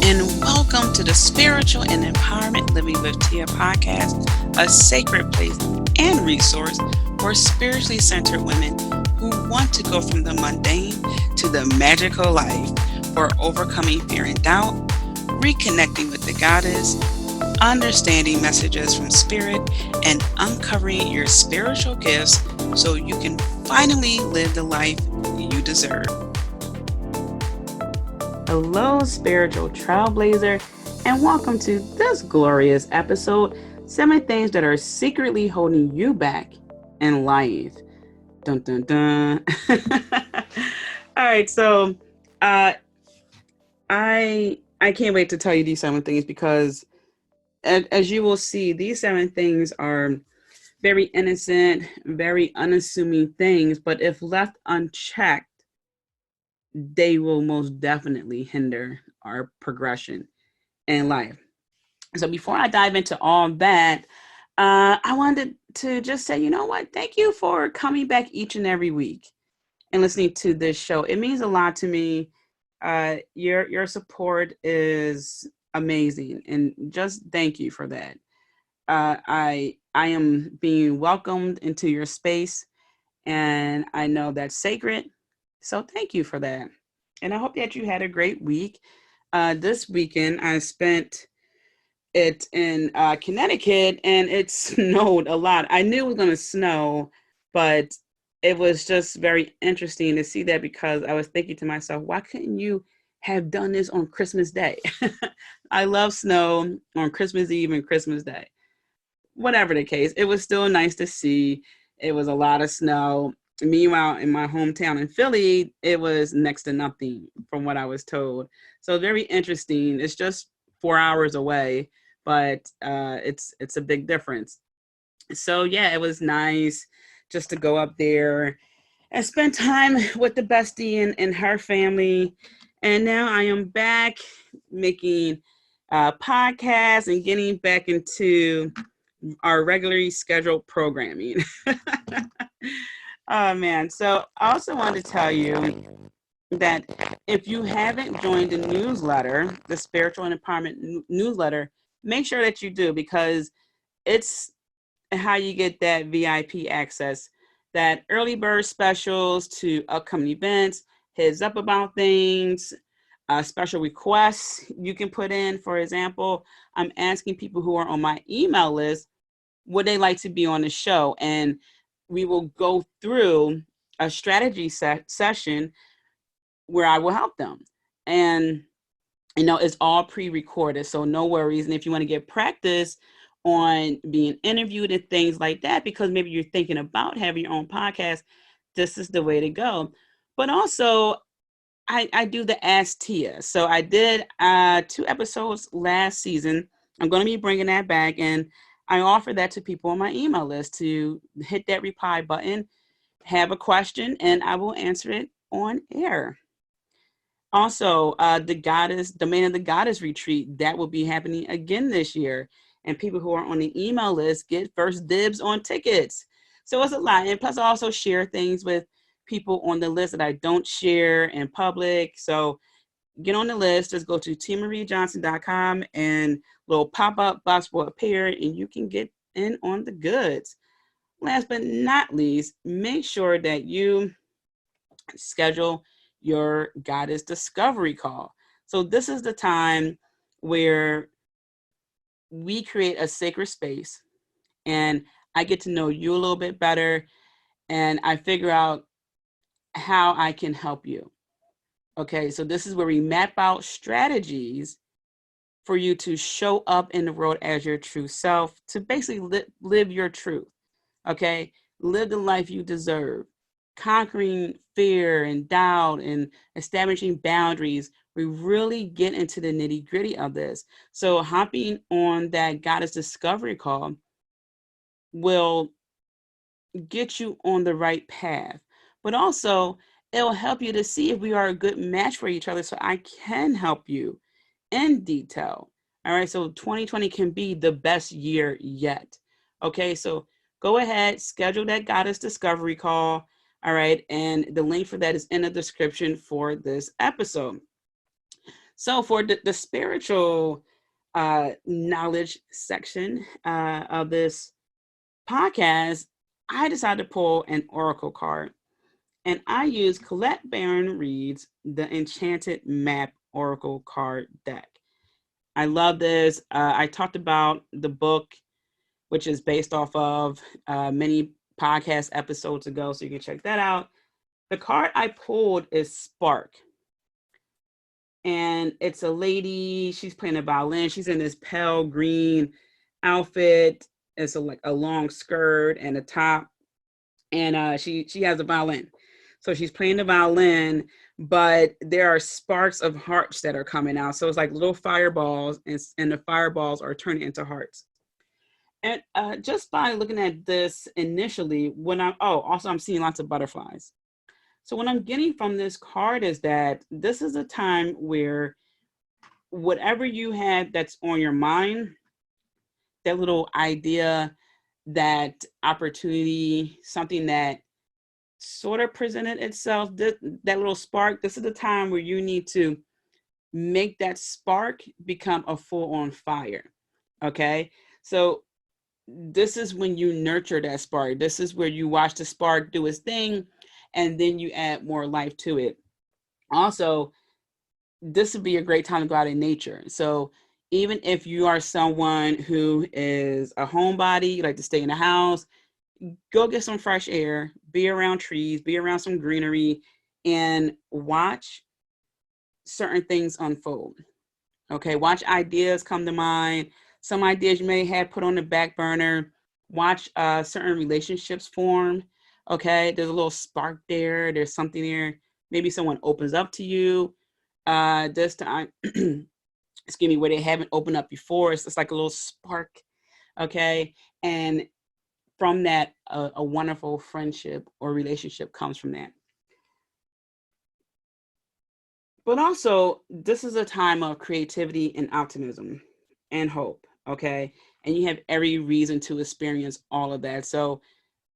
and welcome to the Spiritual and Empowerment Living with Tia podcast, a sacred place and resource for spiritually centered women who want to go from the mundane to the magical life, for overcoming fear and doubt, reconnecting with the goddess, understanding messages from spirit, and uncovering your spiritual gifts so you can finally live the life you deserve. Hello, Spiritual Trailblazer, and welcome to this glorious episode, 7 Things That Are Secretly Holding You Back in Life. Dun, dun, dun. All right, so I can't wait to tell you these 7 things because as you will see, these 7 things are very innocent, very unassuming things, but if left unchecked, they will most definitely hinder our progression in life. So before I dive into all that, I wanted to just say, you know what? Thank you for coming back each and every week and listening to this show. It means a lot to me. Your support is amazing, and just thank you for that. I am being welcomed into your space, and I know that's sacred. So thank you for that. And I hope that you had a great week. This weekend, I spent it in Connecticut, and it snowed a lot. I knew it was going to snow, but it was just very interesting to see that because I was thinking to myself, why couldn't you have done this on Christmas Day? I love snow on Christmas Eve and Christmas Day. Whatever the case, it was still nice to see. It was a lot of snow. Meanwhile, in my hometown in Philly, it was next to nothing from what I was told. So very interesting. It's just 4 hours away, but it's a big difference. So yeah, it was nice just to go up there and spend time with the bestie and her family. And now I am back making podcasts and getting back into our regularly scheduled programming. Oh man. So I also wanted to tell you that if you haven't joined the newsletter, the Spiritual and Empowerment newsletter, make sure that you do, because it's how you get that VIP access, that early bird specials to upcoming events, heads up about things, special requests you can put in. For example, I'm asking people who are on my email list, would they like to be on the show? And we will go through a strategy session where I will help them. And, it's all pre-recorded, so no worries. And if you want to get practice on being interviewed and things like that, because maybe you're thinking about having your own podcast, this is the way to go. But also, I do the Ask Tia. So I did 2 episodes last season. I'm going to be bringing that back, and I offer that to people on my email list to hit that reply button, have a question, and I will answer it on air. Also, the Man of the Goddess retreat, that will be happening again this year. And people who are on the email list get first dibs on tickets. So it's a lot. And plus I also share things with people on the list that I don't share in public. So get on the list. Just go to tmariejohnson.com and little pop-up box will appear and you can get in on the goods. Last but not least, make sure that you schedule your goddess discovery call. So this is the time where we create a sacred space and I get to know you a little bit better and I figure out how I can help you. Okay, so this is where we map out strategies for you to show up in the world as your true self, to basically live your truth. Okay, live the life you deserve, conquering fear and doubt and establishing boundaries. We really get into the nitty gritty of this. So hopping on that goddess discovery call will get you on the right path, but also it will help you to see if we are a good match for each other, so I can help you in detail. All right, so 2020 can be the best year yet. Okay, so go ahead, schedule that goddess discovery call. All right, and the link for that is in the description for this episode. So for the spiritual knowledge section of this podcast, I decided to pull an oracle card. And I use Colette Baron Reed's The Enchanted Map Oracle Card Deck. I love this. I talked about the book, which is based off of many podcast episodes ago, so you can check that out. The card I pulled is Spark. And it's a lady, she's playing a violin. She's in this pale green outfit. It's like a long skirt and a top. And she has a violin. So she's playing the violin, but there are sparks of hearts that are coming out. So it's like little fireballs, and the fireballs are turning into hearts. And just by looking at this initially, also I'm seeing lots of butterflies. So what I'm getting from this card is that this is a time where whatever you have that's on your mind, that little idea, that opportunity, something that sort of presented itself, that little spark, this is the time where you need to make that spark become a full-on fire. Okay, so this is when you nurture that spark. This is where you watch the spark do its thing, and then you add more life to it. Also, this would be a great time to go out in nature. So even if you are someone who is a homebody, you like to stay in the house, go get some fresh air, be around trees, be around some greenery, and watch certain things unfold. Okay, watch ideas come to mind. Some ideas you may have put on the back burner. Watch certain relationships form. Okay, there's a little spark there. There's something there. Maybe someone opens up to you this time. Excuse me, where they haven't opened up before. It's like a little spark. Okay, and from that, a wonderful friendship or relationship comes from that. But also, this is a time of creativity and optimism and hope, okay? And you have every reason to experience all of that. So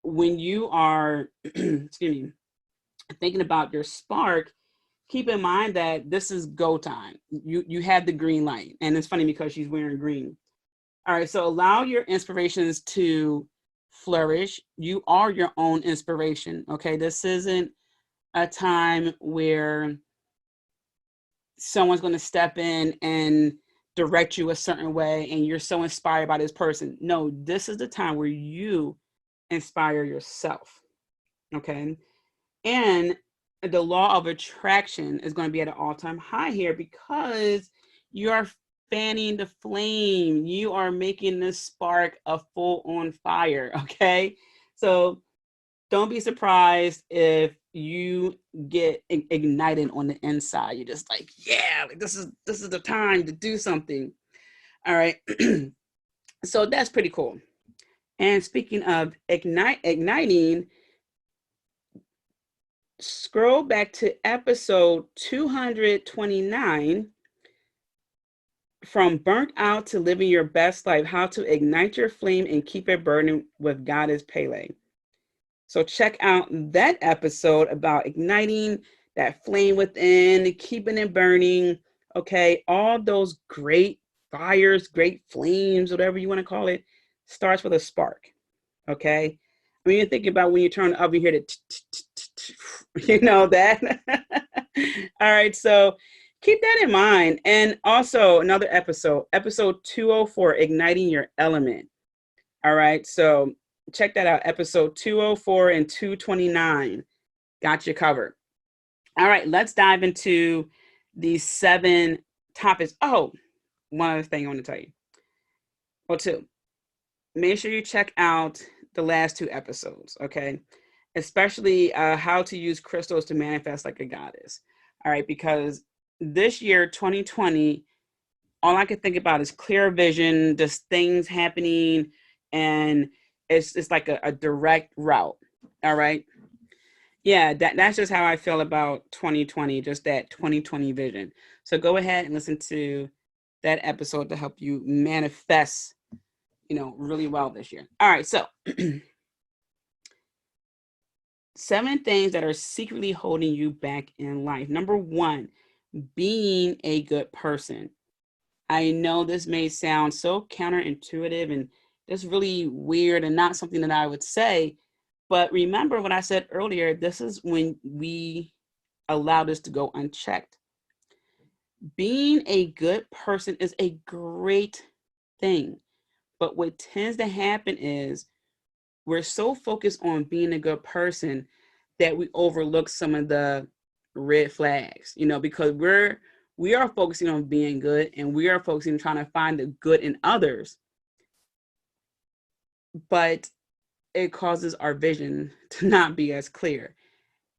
when you are, excuse me, thinking about your spark, keep in mind that this is go time. You have the green light. And it's funny because she's wearing green. All right, so allow your inspirations to flourish. You are your own inspiration, okay? This isn't a time where someone's going to step in and direct you a certain way and you're so inspired by this person. No, this is the time where you inspire yourself. Okay. And the law of attraction is going to be at an all-time high here because you are fanning the flame. You are making this spark a full-on fire. Okay. So don't be surprised if you get ignited on the inside. You're just like, yeah, like this is the time to do something. All right. So that's pretty cool. And speaking of igniting, scroll back to episode 229, From Burnt Out to Living Your Best Life, How to Ignite Your Flame and Keep It Burning with Goddess Pele. So check out that episode about igniting that flame within, keeping it burning. Okay, all those great fires, great flames, whatever you want to call it, starts with a spark. Okay, I mean, you think about when you turn the oven, you hear the, you know that. All right, so keep that in mind. And also another episode 204, Igniting Your Element. All right, so check that out, episode 204 and 229. Got you covered. All right, let's dive into these 7 topics. Oh, one other thing I want to tell you. Well, 2. Make sure you check out the last 2 episodes, okay? Especially how to use crystals to manifest like a goddess. All right, because this year, 2020, all I can think about is clear vision, just things happening, and it's like a direct route. All right. Yeah, that's just how I feel about 2020, just that 2020 vision. So go ahead and listen to that episode to help you manifest, really well this year. All right. So 7 things that are secretly holding you back in life. Number 1, being a good person. I know this may sound so counterintuitive and just really weird and not something that I would say, but remember what I said earlier, this is when we allow this to go unchecked. Being a good person is a great thing, but what tends to happen is we're so focused on being a good person that we overlook some of the red flags, because we are focusing on being good and we are focusing on trying to find the good in others, but it causes our vision to not be as clear,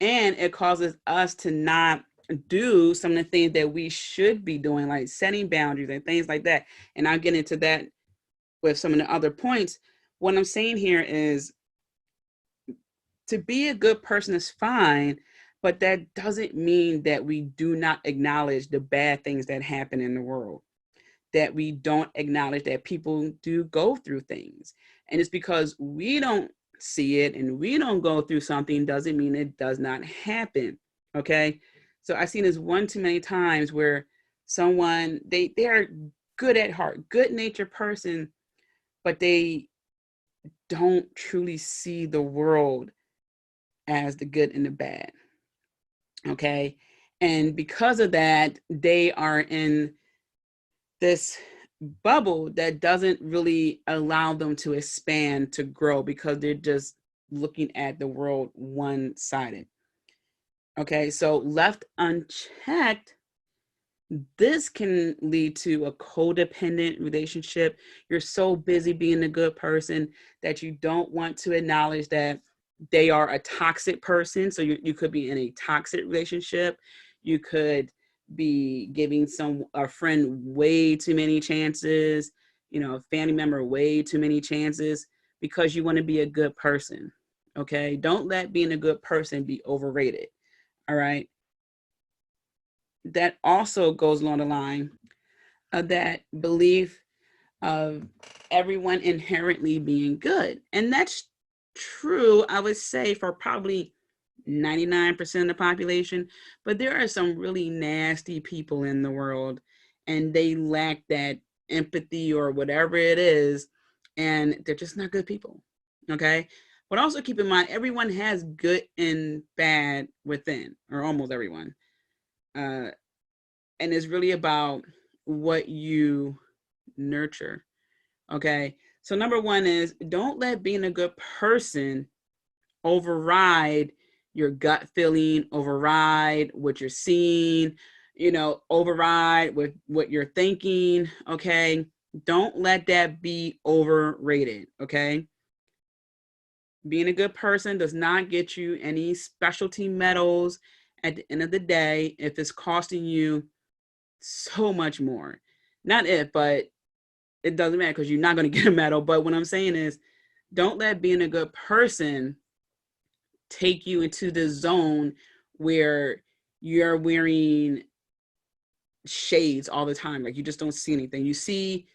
and it causes us to not do some of the things that we should be doing, like setting boundaries and things like that. And I'll get into that with some of the other points. What I'm saying here is, to be a good person is fine, but that doesn't mean that we do not acknowledge the bad things that happen in the world, that we don't acknowledge that people do go through things. And it's because we don't see it and we don't go through something doesn't mean it does not happen. Okay. So I've seen this one too many times where someone, they are good at heart, good natured person, but they don't truly see the world as the good and the bad. Okay. And because of that, they are in this bubble that doesn't really allow them to expand, to grow, because they're just looking at the world one-sided. Okay. So left unchecked, this can lead to a codependent relationship. You're so busy being a good person that you don't want to acknowledge that they are a toxic person. So you could be in a toxic relationship. You could be giving a friend way too many chances, a family member way too many chances, because you want to be a good person. Okay. Don't let being a good person be overrated. All right. That also goes along the line of that belief of everyone inherently being good. And that's true, I would say, for probably 99% of the population. But there are some really nasty people in the world, and they lack that empathy or whatever it is, and they're just not good people. Okay. But also keep in mind, everyone has good and bad within, or almost everyone. And it's really about what you nurture. Okay. So number one is, don't let being a good person override your gut feeling, override what you're seeing, override with what you're thinking. Okay. Don't let that be overrated. Okay. Being a good person does not get you any specialty medals at the end of the day if it's costing you so much more. Not if, but it doesn't matter, because you're not going to get a medal. But what I'm saying is, don't let being a good person take you into the zone where you're wearing shades all the time. Like, you just don't see anything. You see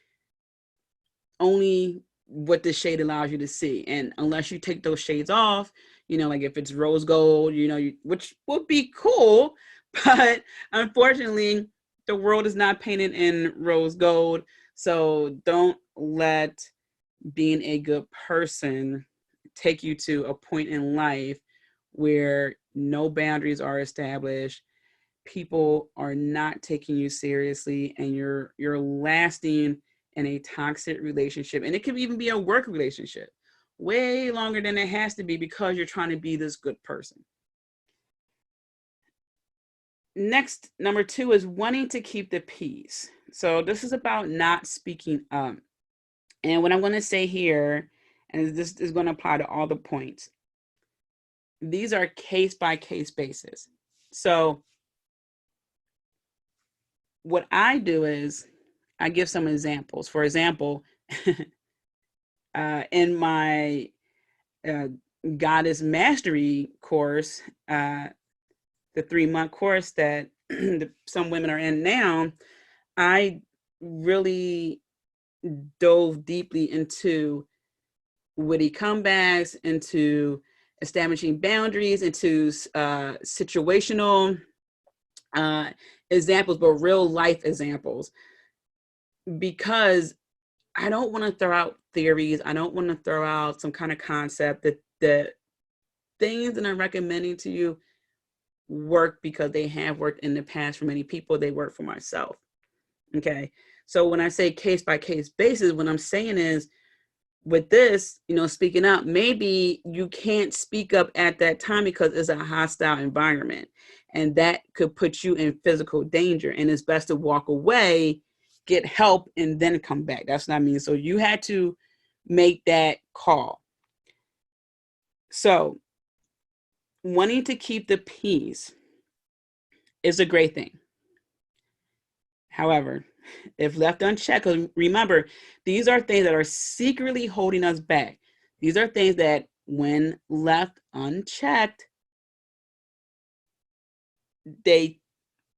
only what the shade allows you to see. And unless you take those shades off, like if it's rose gold, which would be cool, but unfortunately, the world is not painted in rose gold. So don't let being a good person take you to a point in life where no boundaries are established, people are not taking you seriously, and you're lasting in a toxic relationship. And it could even be a work relationship way longer than it has to be, because you're trying to be this good person. Next, number two is wanting to keep the peace. So this is about not speaking up. And what I'm going to say here, and this is going to apply to all the points, these are case by case basis. So what I do is I give some examples. For example, in my Goddess Mastery course, the 3-month course that some women are in now, I really dove deeply into witty comebacks, into establishing boundaries, into situational examples, but real life examples, because I don't want to throw out theories. I don't want to throw out some kind of concept that the things that I'm recommending to you work because they have worked in the past for many people. They work for myself. Okay. So when I say case by case basis, what I'm saying is with this, speaking up, maybe you can't speak up at that time because it's a hostile environment and that could put you in physical danger. And it's best to walk away, get help, and then come back. That's what I mean. So you had to make that call. So wanting to keep the peace is a great thing. However, if left unchecked, remember, these are things that are secretly holding us back. These are things that, when left unchecked, they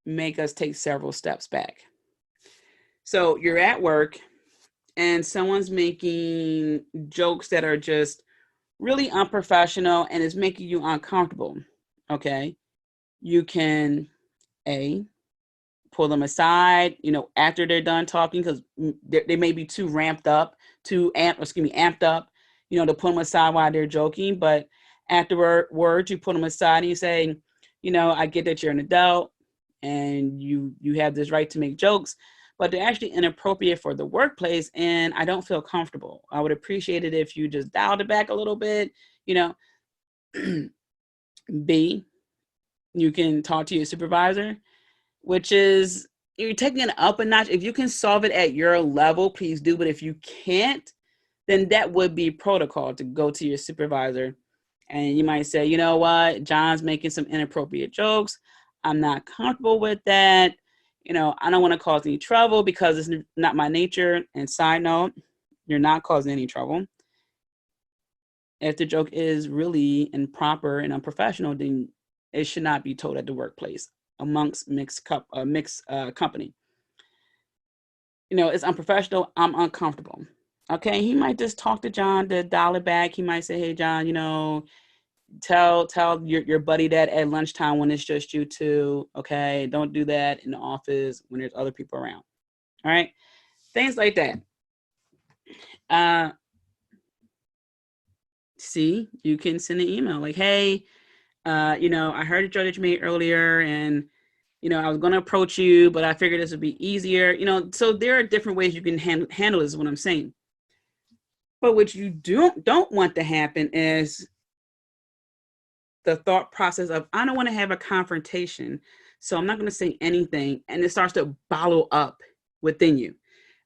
make us take several steps back. So you're at work and someone's making jokes that are just really unprofessional and is making you uncomfortable. Okay. You can, pull them aside, after they're done talking, because they may be too amped up, to pull them aside while they're joking. But afterwards, you pull them aside and you say, I get that you're an adult and you have this right to make jokes, but they're actually inappropriate for the workplace and I don't feel comfortable. I would appreciate it if you just dialed it back a little bit. B, you can talk to your supervisor, which is, you're taking it up a notch. If you can solve it at your level, please do. But if you can't, then that would be protocol to go to your supervisor. And you might say, you know what, John's making some inappropriate jokes. I'm not comfortable with that. I don't want to cause any trouble because it's not my nature. And side note, you're not causing any trouble. If the joke is really improper and unprofessional, then it should not be told at the workplace amongst mixed company. It's unprofessional. I'm uncomfortable. Okay, he might just talk to John to dial it back. He might say, hey, John, tell your buddy that at lunchtime when it's just you two. Okay, don't do that in the office when there's other people around. All right, things like that. See, you can send an email like, hey, I heard a joke that you made earlier and I was going to approach you, but I figured this would be easier. So there are different ways you can handle this is what I'm saying. But what you don't want to happen is the thought process of, I don't want to have a confrontation, so I'm not going to say anything. And it starts to bottle up within you.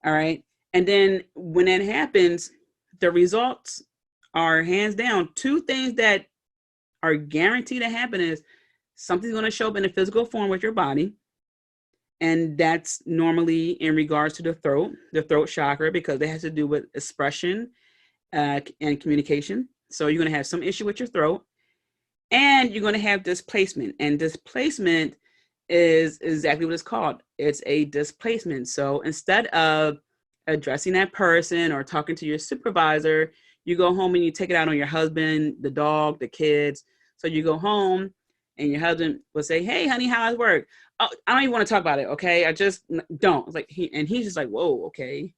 All right. And then when that happens, the results are hands down two things that are guaranteed to happen is something's going to show up in a physical form with your body. And that's normally in regards to the throat chakra, because it has to do with expression and communication. So you're going to have some issue with your throat and you're going to have displacement. And displacement is exactly what it's called. It's a displacement. So instead of addressing that person or talking to your supervisor, you go home and you take it out on your husband, the dog, the kids. So you go home and your husband will say, hey, honey, how's work? Oh, I don't even want to talk about it. Okay. I just don't. It's like he's just like, whoa, okay.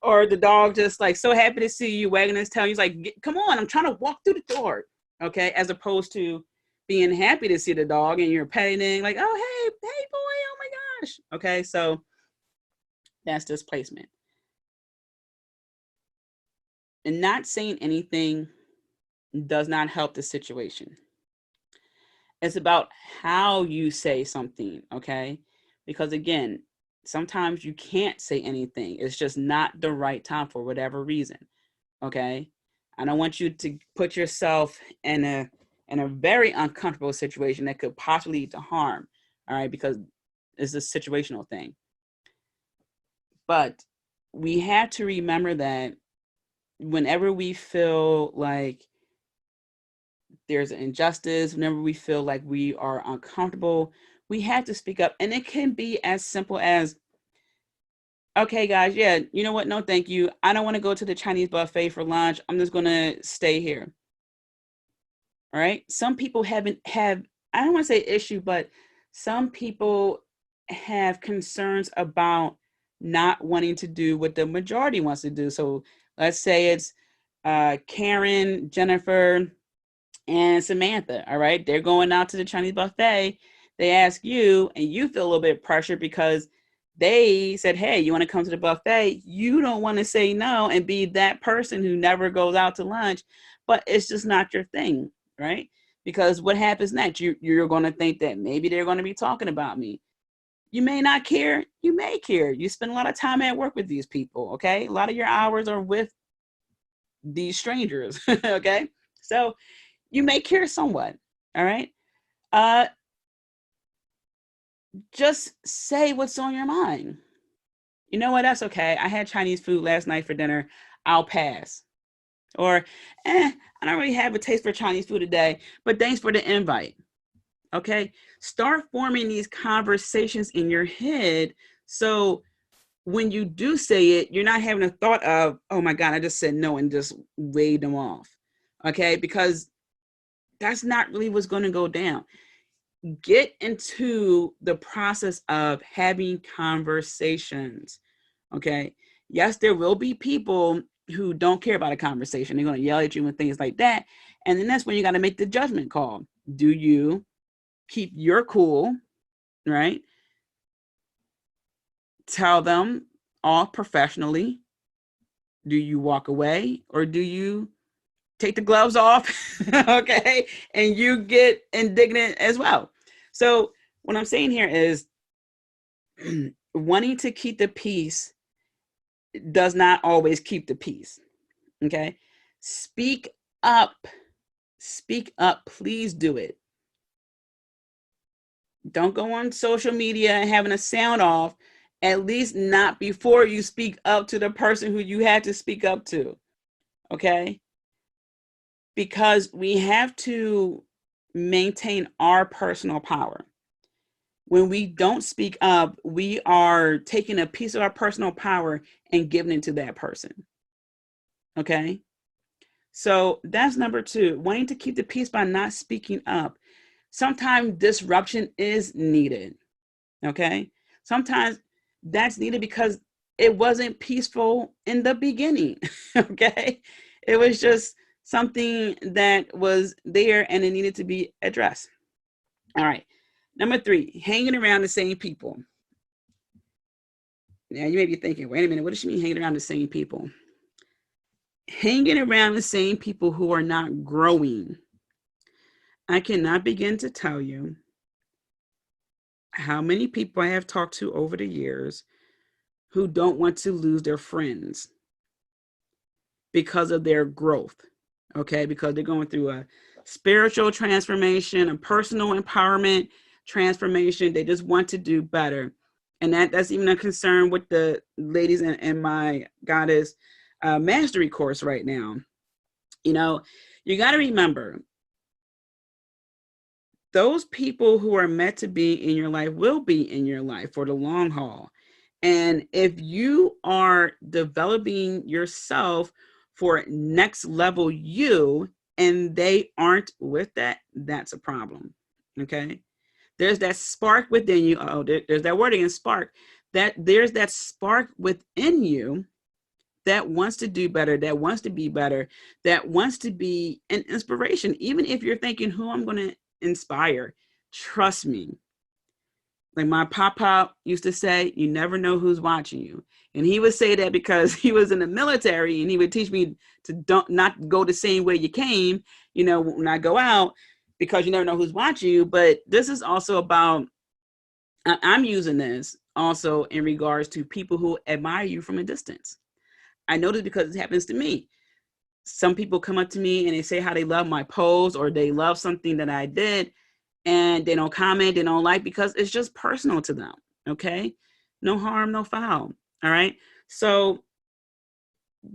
Or the dog just like so happy to see you wagging his tail. He's like, come on, I'm trying to walk through the door. Okay. As opposed to being happy to see the dog and you're petting like, oh, hey boy, oh my gosh. Okay. So that's displacement. And not saying anything does not help the situation. It's about how you say something, okay? Because again, sometimes you can't say anything. It's just not the right time for whatever reason, okay? I don't want you to put yourself in a very uncomfortable situation that could possibly lead to harm, all right? Because it's a situational thing. But we have to remember that whenever we feel like there's an injustice, whenever we feel like we are uncomfortable, we have to speak up. And it can be as simple as, okay, guys, yeah, you know what? No, thank you. I don't want to go to the Chinese buffet for lunch. I'm just going to stay here. All right. Some people I don't want to say issue, but some people have concerns about not wanting to do what the majority wants to do. So let's say it's Karen, Jennifer, and Samantha. All right. They're going out to the Chinese buffet. They ask you, and you feel a little bit pressured because they said, hey, you want to come to the buffet? You don't want to say no and be that person who never goes out to lunch, but it's just not your thing, right? Because what happens next? You're going to think that maybe they're going to be talking about me. You may not care. You may care. You spend a lot of time at work with these people, okay? A lot of your hours are with these strangers, okay? So you may care somewhat, all right? Just say what's on your mind. You know what? That's okay. I had Chinese food last night for dinner. I'll pass. Or, I don't really have a taste for Chinese food today, but thanks for the invite. Okay? Start forming these conversations in your head so when you do say it, you're not having a thought of, oh my God, I just said no and just waved them off. Okay? Because that's not really what's going to go down. Get into the process of having conversations. Okay. Yes, there will be people who don't care about a conversation. They're going to yell at you and things like that. And then that's when you got to make the judgment call. Do you keep your cool, right? Tell them all professionally. Do you walk away or do you take the gloves off? Okay. And you get indignant as well. So what I'm saying here is wanting to keep the peace does not always keep the peace. Okay. Speak up. Speak up. Please do it. Don't go on social media and having a sound off, at least not before you speak up to the person who you had to speak up to. Okay. Because we have to maintain our personal power. When we don't speak up, we are taking a piece of our personal power and giving it to that person. Okay. So that's number 2, wanting to keep the peace by not speaking up. Sometimes disruption is needed. Okay. Sometimes that's needed because it wasn't peaceful in the beginning. Okay. It was just something that was there and it needed to be addressed. All right. Number 3, hanging around the same people. Now you may be thinking, wait a minute, what does she mean hanging around the same people? Hanging around the same people who are not growing. I cannot begin to tell you how many people I have talked to over the years who don't want to lose their friends because of their growth. Okay, because they're going through a spiritual transformation, a personal empowerment transformation. They just want to do better. And that's even a concern with the ladies in my goddess mastery course right now. You know, you got to remember, those people who are meant to be in your life will be in your life for the long haul. And if you are developing yourself for next level you, and they aren't with that, that's a problem. Okay. There's that spark within you. Oh, there's that word again, spark. That there's that spark within you that wants to do better, that wants to be better, that wants to be an inspiration. Even if you're thinking, who I'm going to inspire, trust me. Like my pop used to say, you never know who's watching you. And he would say that because he was in the military, and he would teach me to not go the same way you came, you know, when I go out, because you never know who's watching you. But this is also about, I'm using this also in regards to people who admire you from a distance. I know this because it happens to me. Some people come up to me and they say how they love my pose or they love something that I did, and they don't comment, they don't like, because it's just personal to them. Okay. No harm, no foul. All right. So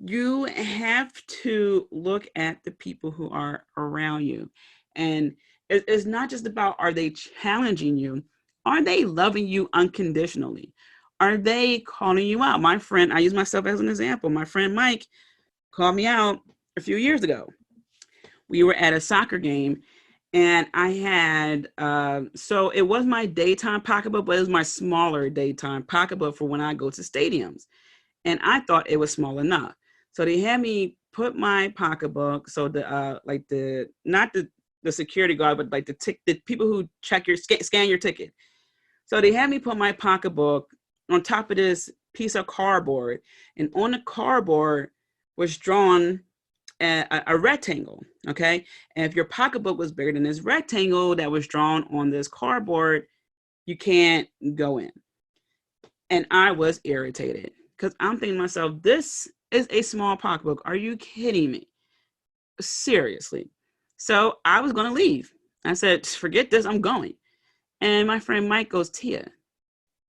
you have to look at the people who are around you. And it's not just about, are they challenging you? Are they loving you unconditionally? Are they calling you out? My friend, I use myself as an example. My friend Mike called me out a few years ago. We were at a soccer game, And I had, so it was my daytime pocketbook, but it was my smaller daytime pocketbook for when I go to stadiums. And I thought it was small enough. So they had me put my pocketbook. So like not the security guard, but like the people who check scan your ticket. So they had me put my pocketbook on top of this piece of cardboard, and on the cardboard was drawn a rectangle, okay? And if your pocketbook was bigger than this rectangle that was drawn on this cardboard, you can't go in. And I was irritated because I'm thinking to myself, this is a small pocketbook. Are you kidding me? Seriously. So I was going to leave. I said, forget this, I'm going. And my friend Mike goes, Tia,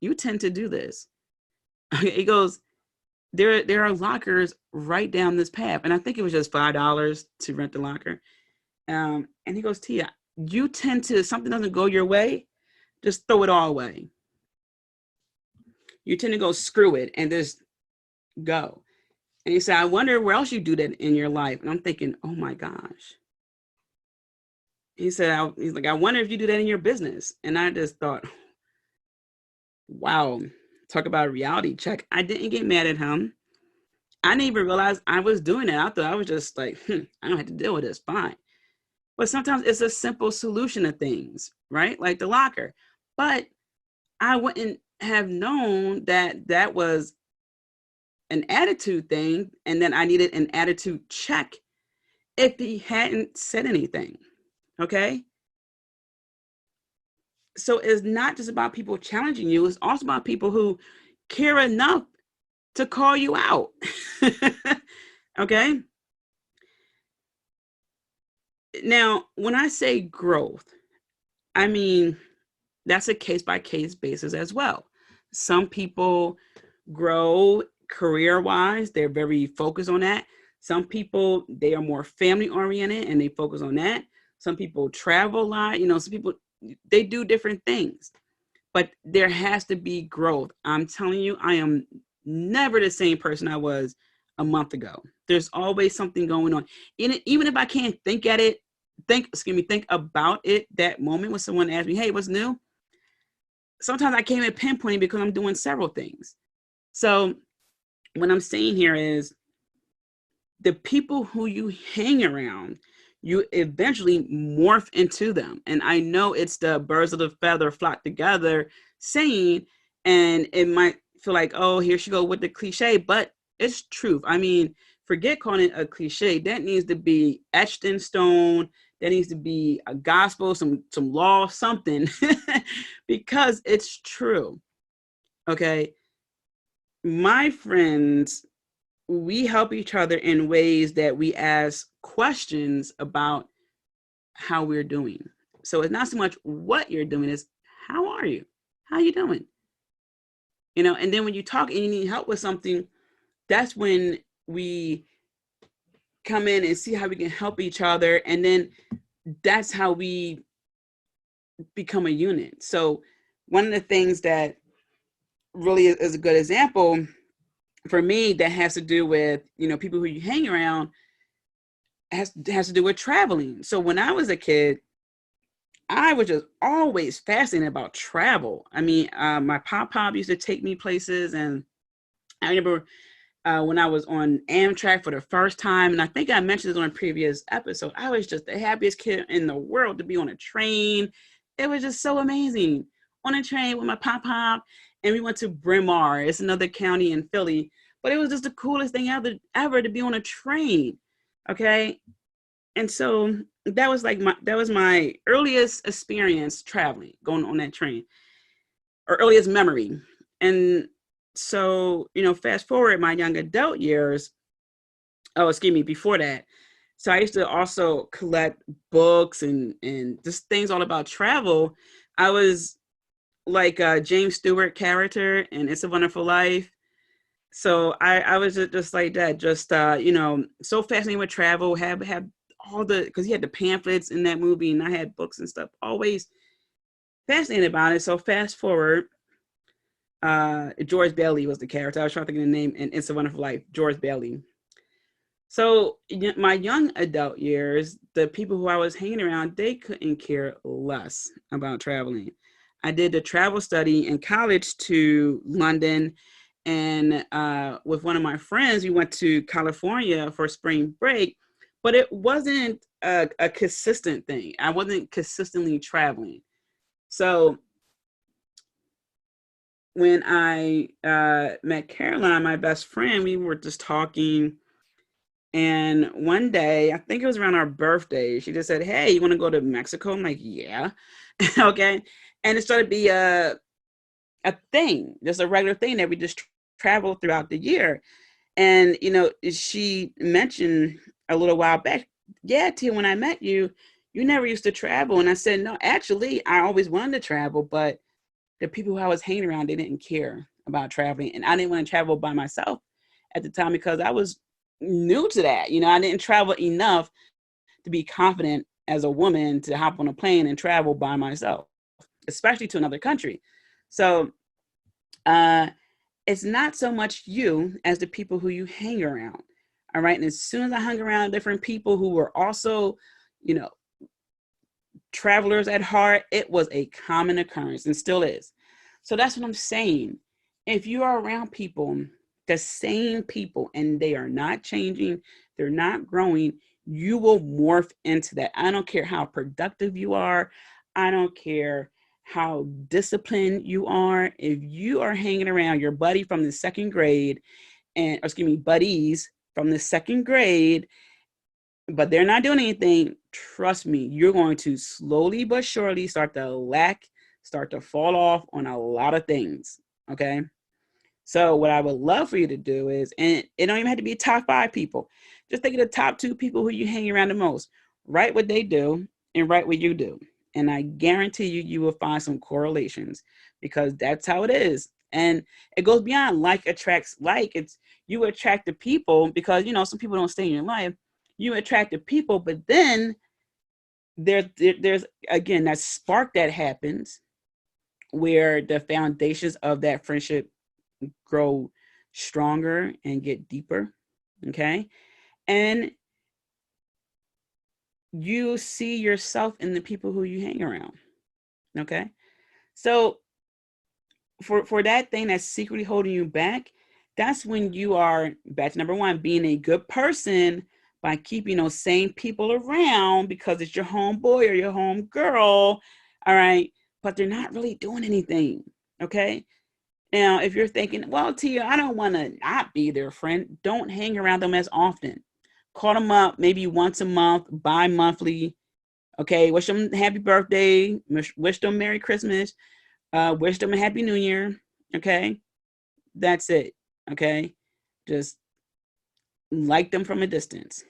you tend to do this. He goes, there are lockers right down this path. And I think it was just $5 to rent the locker. And he goes, Tia, you tend to, something doesn't go your way, just throw it all away. You tend to go screw it and just go. And he said, I wonder where else you do that in your life. And I'm thinking, oh my gosh. He said, he's like, I wonder if you do that in your business. And I just thought, wow, talk about a reality check. I didn't get mad at him. I didn't even realize I was doing it. I thought I was just like, I don't have to deal with this, fine. But sometimes it's a simple solution to things, right? Like the locker. But I wouldn't have known that that was an attitude thing and then I needed an attitude check if he hadn't said anything, okay? So it's not just about people challenging you, it's also about people who care enough to call you out, okay? Now, when I say growth, I mean, that's a case-by-case basis as well. Some people grow career-wise, they're very focused on that. Some people, they are more family-oriented and they focus on that. Some people travel a lot, some people, they do different things. But there has to be growth. I'm telling you, I am never the same person I was a month ago. There's always something going on. Even if I can't think about it that moment when someone asks me, hey, what's new? Sometimes I can't even pinpoint it because I'm doing several things. So what I'm saying here is the people who you hang around, you eventually morph into them. And I know it's the birds of the feather flock together saying, and it might feel like, oh, here she go with the cliche, but it's truth. I mean, forget calling it a cliche. That needs to be etched in stone. That needs to be a gospel, some law, something, because it's true. Okay. My friends, we help each other in ways that we ask questions about how we're doing. So it's not so much what you're doing, it's how are you? How are you doing? And then when you talk and you need help with something, that's when we come in and see how we can help each other. And then that's how we become a unit. So one of the things that really is a good example for me that has to do with, people who you hang around has to do with traveling. So when I was a kid, I was just always fascinated about travel. I mean, my pop used to take me places, and I remember when I was on Amtrak for the first time, and I think I mentioned this on a previous episode, I was just the happiest kid in the world to be on a train. It was just so amazing. On a train with my pop, and we went to Bryn Mawr. It's another county in Philly, but it was just the coolest thing ever to be on a train. Okay. And so that was my earliest experience traveling, going on that train, or earliest memory. And so, fast forward my young adult years, before that. So I used to also collect books and just things all about travel. I was like a James Stewart character in It's a Wonderful Life. So I was just like that, just, so fascinated with travel, have all because he had the pamphlets in that movie and I had books and stuff, always fascinated about it. So fast forward, George Bailey was the character. I was trying to think of the name, and It's a Wonderful Life, George Bailey. So my young adult years, the people who I was hanging around, they couldn't care less about traveling. I did a travel study in college to London, and with one of my friends, we went to California for spring break, but it wasn't a consistent thing. I wasn't consistently traveling. So when I met Caroline, my best friend, we were just talking. And one day, I think it was around our birthday, she just said, "Hey, you want to go to Mexico?" I'm like, "Yeah." Okay. And it started to be a thing, just a regular thing that we just travel throughout the year. And, she mentioned a little while back, "Yeah, Tia, when I met you, you never used to travel." And I said, "No, actually, I always wanted to travel, but the people who I was hanging around, they didn't care about traveling. And I didn't want to travel by myself at the time because I was new to that. I didn't travel enough to be confident as a woman to hop on a plane and travel by myself, especially to another country. So uh, it's not so much you as the people who you hang around. All right. And as soon as I hung around different people who were also, you know, travelers at heart, it was a common occurrence and still is. So that's what I'm saying. If you are around people, the same people, and they are not changing, they're not growing, you will morph into that. I don't care how productive you are. I don't care how disciplined you are. If you are hanging around your buddy from the second grade, buddies from the second grade, but they're not doing anything, trust me, you're going to slowly but surely start to fall off on a lot of things. Okay. So what I would love for you to do is, and it don't even have to be top 5 people, just think of the top 2 people who you hang around the most. Write what they do and write what you do. And I guarantee you will find some correlations because that's how it is. And it goes beyond like attracts like. It's you attract the people because, some people don't stay in your life. You attract the people, but then there's again that spark that happens where the foundations of that friendship grow stronger and get deeper. Okay. And you see yourself in the people who you hang around. Okay. So for that thing that's secretly holding you back, that's when you are back to number 1, being a good person by keeping those same people around because it's your homeboy or your home girl. All right. But they're not really doing anything. Okay. Now, if you're thinking, well, Tia, I don't want to not be their friend, don't hang around them as often. Call them up maybe once a month, bi-monthly. Okay, wish them happy birthday, wish them Merry Christmas, wish them a Happy New Year. Okay, that's it. Okay, just like them from a distance.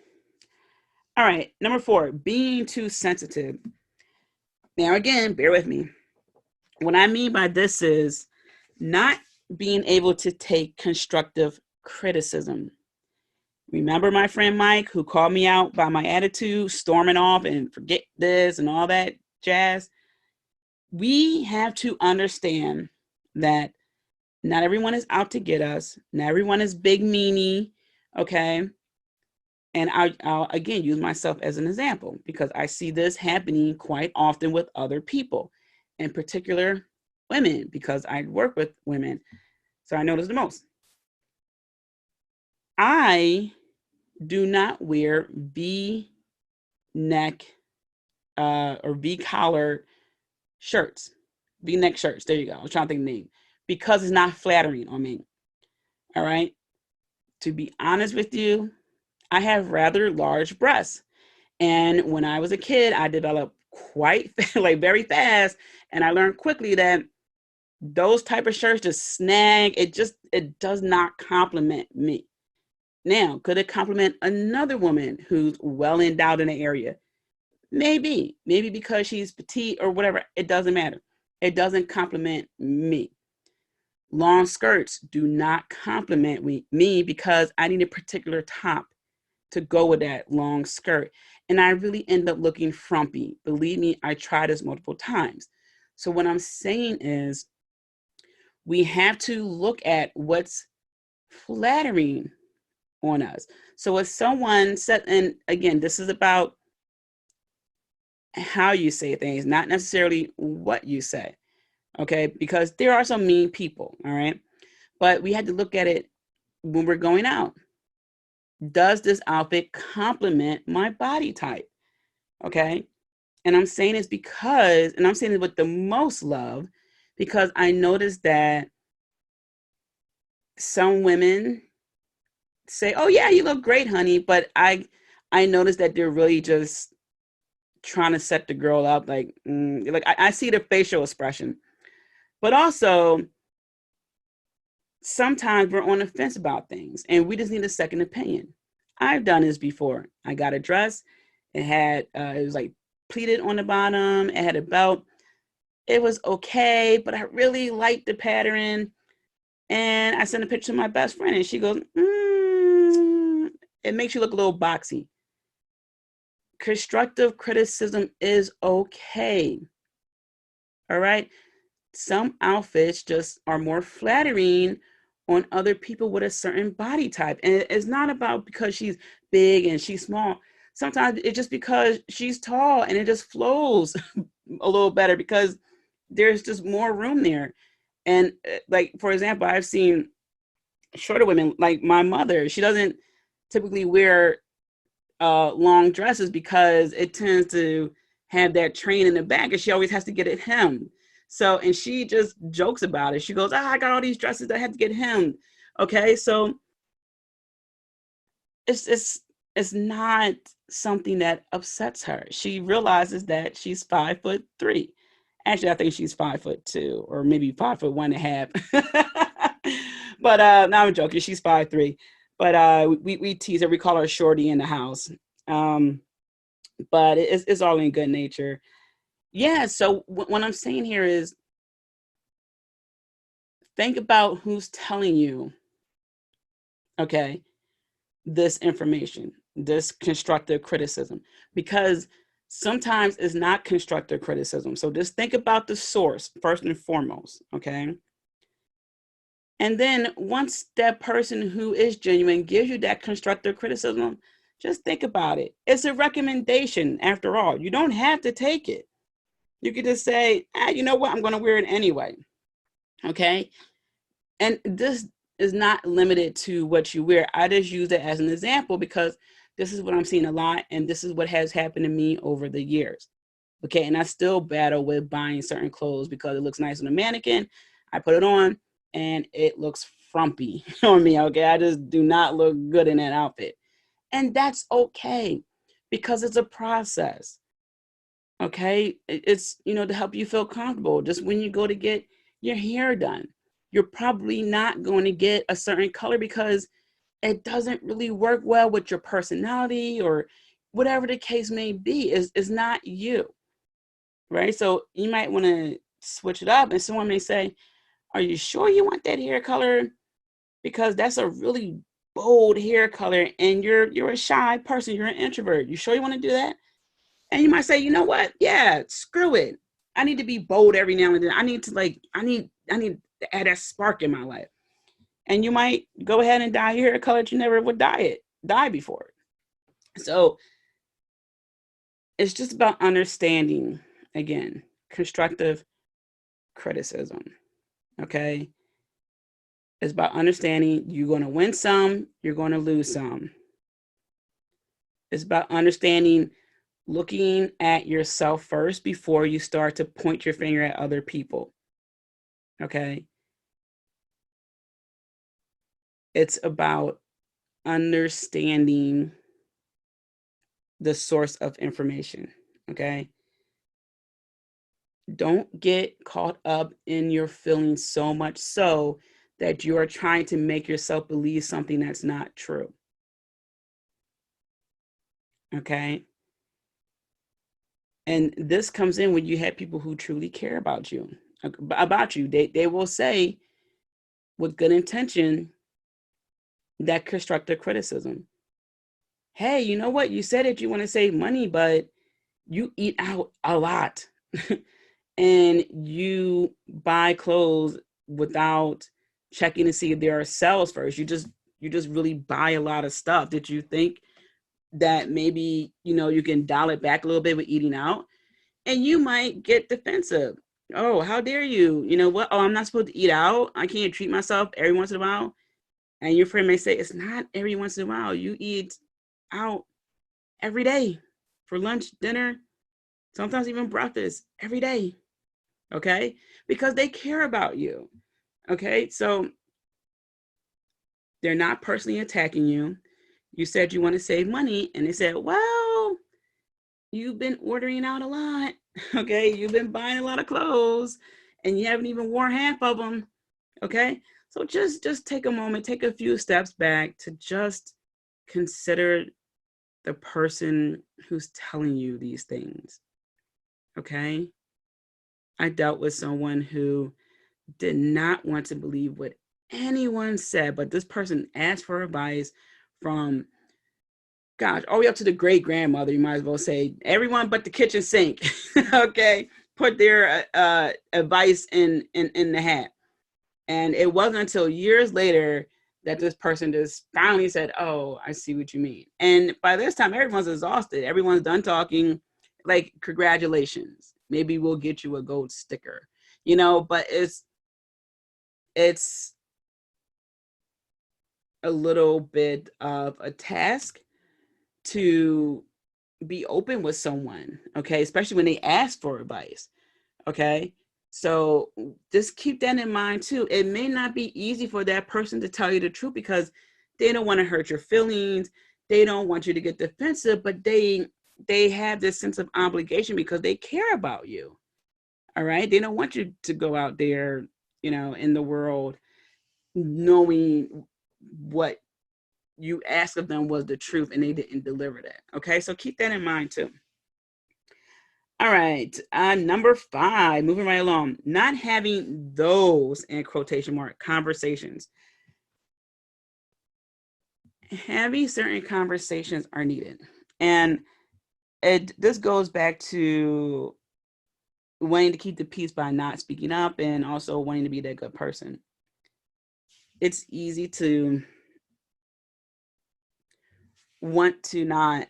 All right, number 4, being too sensitive. Now, again, bear with me. What I mean by this is not being able to take constructive criticism. Remember my friend Mike who called me out by my attitude, storming off and forget this and all that jazz? We have to understand that not everyone is out to get us. Not everyone is big meanie. Okay. And I'll again use myself as an example because I see this happening quite often with other people, in particular women, because I work with women. So I notice the most. I do not wear V-neck or V-collar shirts, V-neck shirts. There you go. I was trying to think of the name because it's not flattering on me. All right. To be honest with you, I have rather large breasts. And when I was a kid, I developed quite like very fast. And I learned quickly that those type of shirts just snag. It does not compliment me. Now, could it compliment another woman who's well endowed in the area? Maybe because she's petite or whatever. It doesn't matter. It doesn't compliment me. Long skirts do not compliment me because I need a particular top to go with that long skirt. And I really end up looking frumpy. Believe me, I tried this multiple times. So what I'm saying is we have to look at what's flattering on us. So if someone said, and again, this is about how you say things, not necessarily what you say, okay? Because there are some mean people, all right? But we had to look at it when we're going out. Does this outfit complement my body type? Okay. And I'm saying this because, and I'm saying it with the most love, because I noticed that some women say, "Oh yeah, you look great, honey," but I noticed that they're really just trying to set the girl up. Like I see the facial expression, but also sometimes we're on the fence about things, and we just need a second opinion. I've done this before. I got a dress. It was like pleated on the bottom. It had a belt. It was okay, but I really liked the pattern. And I sent a picture to my best friend, and she goes, it makes you look a little boxy. Constructive criticism is okay. All right. Some outfits just are more flattering on other people with a certain body type. And it's not about because she's big and she's small. Sometimes it's just because she's tall and it just flows a little better because there's just more room there. And like, for example, I've seen shorter women, like my mother, she doesn't typically wear long dresses because it tends to have that train in the back and she always has to get it hemmed. So, and she just jokes about it. She goes, I got all these dresses that I had to get hemmed. Okay. So it's not something that upsets her. She realizes that she's 5'3". Actually, I think she's 5'2", or maybe 5'1.5". But no, I'm joking. She's 5'3". But we tease her. We call her Shorty in the house. But it's all in good nature. Yeah. So what I'm saying here is think about who's telling you, okay, this information, this constructive criticism, because sometimes it's not constructive criticism. So just think about the source first and foremost, okay? And then once that person who is genuine gives you that constructive criticism, just think about it. It's a recommendation after all. You don't have to take it. You could just say, you know what? I'm going to wear it anyway, okay? And this is not limited to what you wear. I just use it as an example because this is what I'm seeing a lot, and this is what has happened to me over the years. Okay, and I still battle with buying certain clothes because it looks nice on a mannequin. I put it on, and it looks frumpy on me. Okay, I just do not look good in that outfit, and that's okay because it's a process. Okay, it's to help you feel comfortable. Just when you go to get your hair done, you're probably not going to get a certain color because it doesn't really work well with your personality or whatever the case may be. Is not you, right? So you might want to switch it up, and someone may say, are you sure you want that hair color? Because that's a really bold hair color, and you're a shy person, you're an introvert. You sure you want to do that? And you might say, you know what? Yeah, screw it. I need to be bold every now and then. I need to add that spark in my life. And you might go ahead and dye your hair color that you never would dye before. So it's just about understanding, again, constructive criticism. Okay. It's about understanding you're going to win some, you're going to lose some. It's about understanding, looking at yourself first before you start to point your finger at other people. Okay. It's about understanding the source of information. Okay. Don't get caught up in your feelings so much so that you are trying to make yourself believe something that's not true. Okay. And this comes in when you have people who truly care about you. They will say with good intention that constructive criticism. Hey, you know what? You said that you want to save money, but you eat out a lot and you buy clothes without checking to see if there are sales first. you just really buy a lot of stuff? Did you think that maybe, you can dial it back a little bit with eating out? And you might get defensive. Oh, how dare you? You know what? Oh, I'm not supposed to eat out. I can't treat myself every once in a while. And your friend may say, it's not every once in a while. You eat out every day for lunch, dinner, sometimes even breakfast every day. Okay? Because they care about you. Okay? So they're not personally attacking you. You said you want to save money, and they said, well, you've been ordering out a lot. Okay? You've been buying a lot of clothes, and you haven't even worn half of them. Okay? So just take a moment, take a few steps back to just consider the person who's telling you these things. Okay? I dealt with someone who did not want to believe what anyone said, but this person asked for advice from, gosh, all the way up to the great grandmother. You might as well say everyone but the kitchen sink. Okay, put their advice in the hat. And it wasn't until years later that this person just finally said, oh, I see what you mean. And by this time, everyone's exhausted. Everyone's done talking. Like, congratulations. Maybe we'll get you a gold sticker, but it's a little bit of a task to be open with someone, okay? Especially when they ask for advice, okay? So just keep that in mind too. It may not be easy for that person to tell you the truth because they don't want to hurt your feelings. They don't want you to get defensive, but they have this sense of obligation because they care about you. All right. They don't want you to go out there, in the world knowing what you asked of them was the truth and they didn't deliver that. Okay. So keep that in mind too. All right. Number 5, moving right along, not having those, in quotation mark, conversations. Having certain conversations are needed. And this goes back to wanting to keep the peace by not speaking up and also wanting to be that good person. It's easy to want to not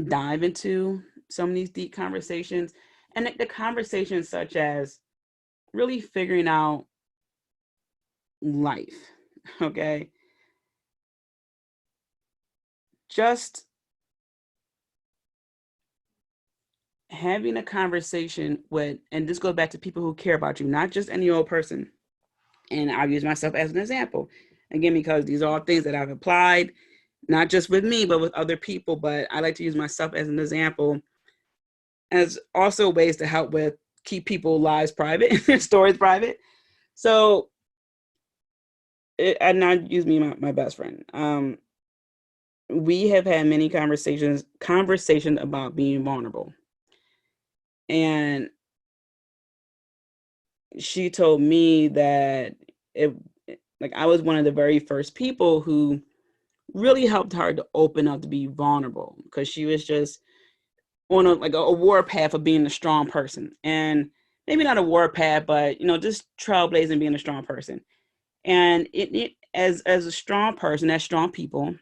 dive into some of these deep conversations, and the conversations such as really figuring out life. Okay. Just having a conversation with, and this goes back to people who care about you, not just any old person. And I'll use myself as an example. Again, because these are all things that I've applied, not just with me, but with other people. But I like to use myself as an example as also ways to help with keep people's lives private, stories private. So, and I use me, my best friend. We have had many conversations about being vulnerable. And she told me that I was one of the very first people who really helped her to open up to be vulnerable because she was just on a war path of being a strong person. And maybe not a war path, but just trailblazing, being a strong person. And it as a strong person, as strong people,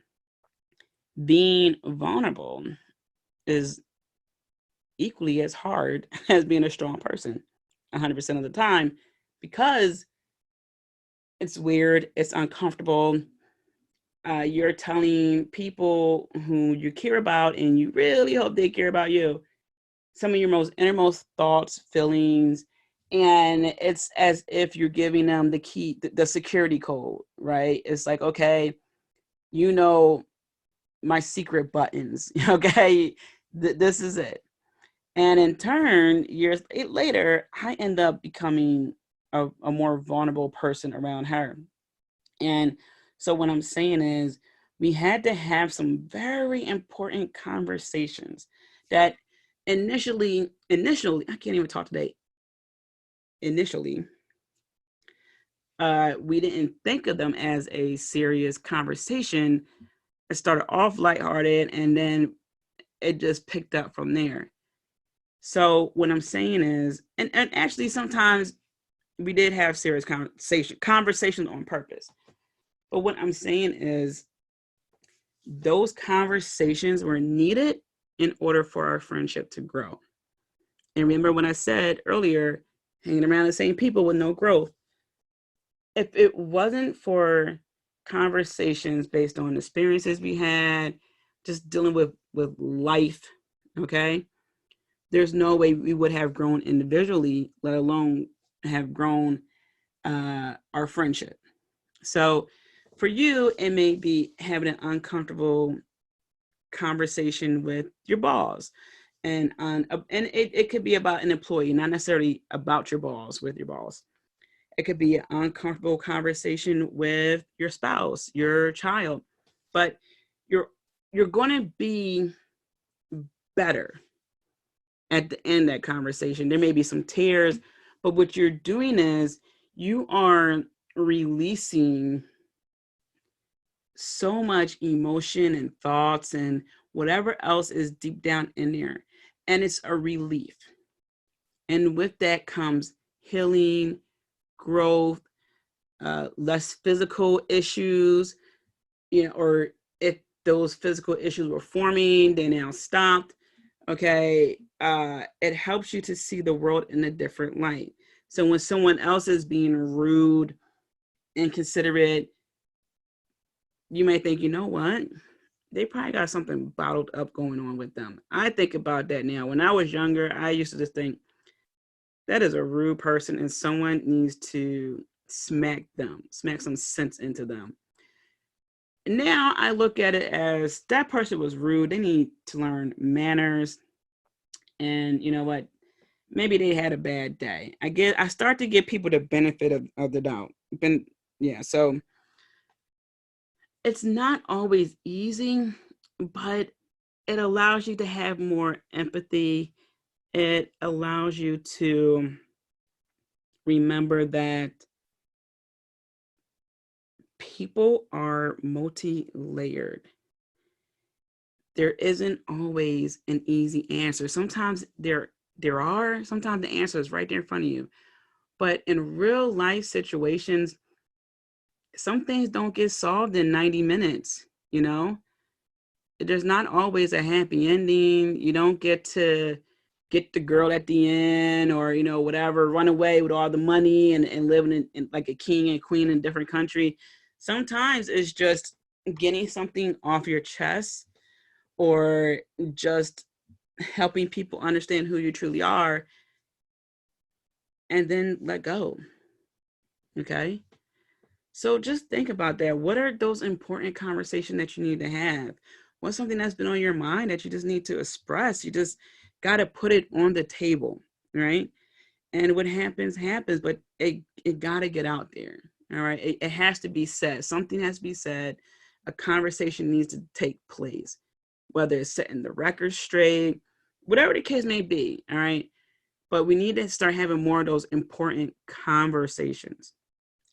being vulnerable is equally as hard as being a strong person 100% of the time, because it's weird, it's uncomfortable. You're telling people who you care about and you really hope they care about you some of your most innermost thoughts, feelings, and it's as if you're giving them the key, the security code, right? It's like, okay, my secret buttons, okay? This is it. And in turn, years later, I end up becoming a more vulnerable person around her. And so what I'm saying is we had to have some very important conversations that initially, I can't even talk today. Initially, we didn't think of them as a serious conversation. It started off lighthearted and then it just picked up from there. So what I'm saying is, and actually sometimes we did have serious conversations on purpose. But what I'm saying is those conversations were needed in order for our friendship to grow. And remember when I said earlier, hanging around the same people with no growth. If it wasn't for conversations based on experiences we had, just dealing with life, okay, there's no way we would have grown individually, let alone have grown our friendship. So for you, it may be having an uncomfortable conversation with your boss, and it could be about an employee, not necessarily about your boss with your boss. It could be an uncomfortable conversation with your spouse, your child, but you're going to be better at the end of that conversation. There may be some tears, but what you're doing is you are releasing so much emotion and thoughts and whatever else is deep down in there. And it's a relief. And with that comes healing, growth, less physical issues, or if those physical issues were forming, they now stopped. Okay. It helps you to see the world in a different light. So when someone else is being rude, inconsiderate, you may think, you know what? They probably got something bottled up going on with them. I think about that now. When I was younger, I used to just think that is a rude person and someone needs to smack some sense into them. Now I look at it as that person was rude. They need to learn manners. And you know what? Maybe they had a bad day. I start to give people the benefit of the doubt. So it's not always easy, but it allows you to have more empathy. It allows you to remember that people are multi-layered. There isn't always an easy answer. Sometimes there are, sometimes the answer is right there in front of you. But in real life situations, some things don't get solved in 90 minutes, There's not always a happy ending. You don't get to get the girl at the end or, whatever, run away with all the money and living in like a king and queen in a different country. Sometimes it's just getting something off your chest or just helping people understand who you truly are and then let go. Okay. So just think about that. What are those important conversations that you need to have? What's something that's been on your mind that you just need to express? You just got to put it on the table, right? And what happens, but it got to get out there. All right. It has to be said. Something has to be said. A conversation needs to take place, whether it's setting the record straight, whatever the case may be. All right. But we need to start having more of those important conversations.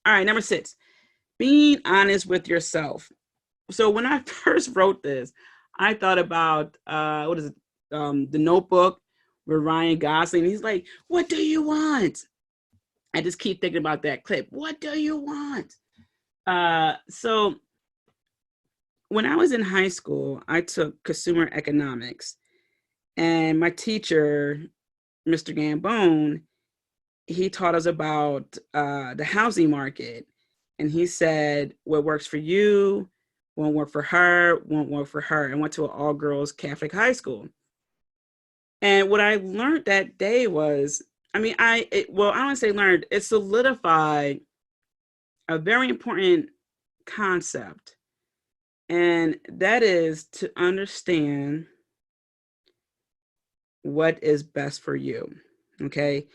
All right. Number 6, being honest with yourself. So when I first wrote this, I thought about, The Notebook with Ryan Gosling. He's like, what do you want? I just keep thinking about that clip. What do you want? So when I was in high school, I took consumer economics, and my teacher, Mr. Gambone, he taught us about the housing market. And he said, what works for you won't work for her, won't work for her. I went to an all-girls Catholic high school. And what I learned that day was, I don't say learned, it solidified a very important concept. And that is to understand what is best for you. Okay.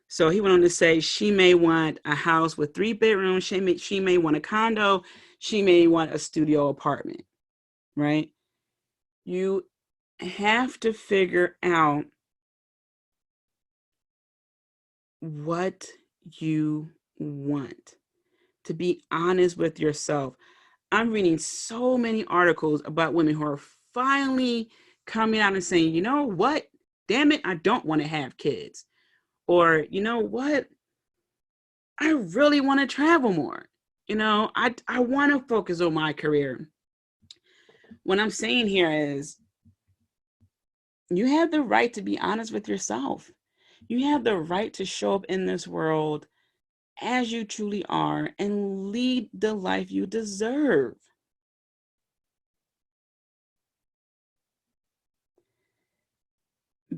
So he went on to say she may want a house with 3 bedrooms. She may want a condo. She may want a studio apartment, right? You have to figure out what you want, to be honest with yourself. I'm reading so many articles about women who are finally coming out and saying, you know what? Damn it, I don't want to have kids. Or, you know what? I really want to travel more. I want to focus on my career. What I'm saying here is you have the right to be honest with yourself. You have the right to show up in this world as you truly are and lead the life you deserve.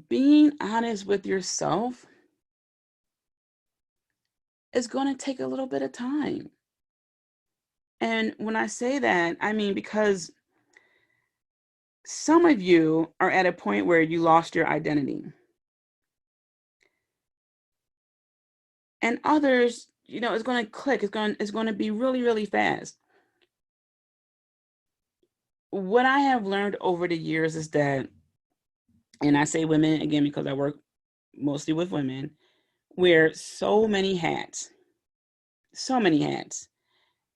Being honest with yourself is going to take a little bit of time. And when I say that, I mean because some of you are at a point where you lost your identity. And others, it's going to click. It's going to be really, really fast. What I have learned over the years is that, and I say women again because I work mostly with women, wear so many hats. So many hats.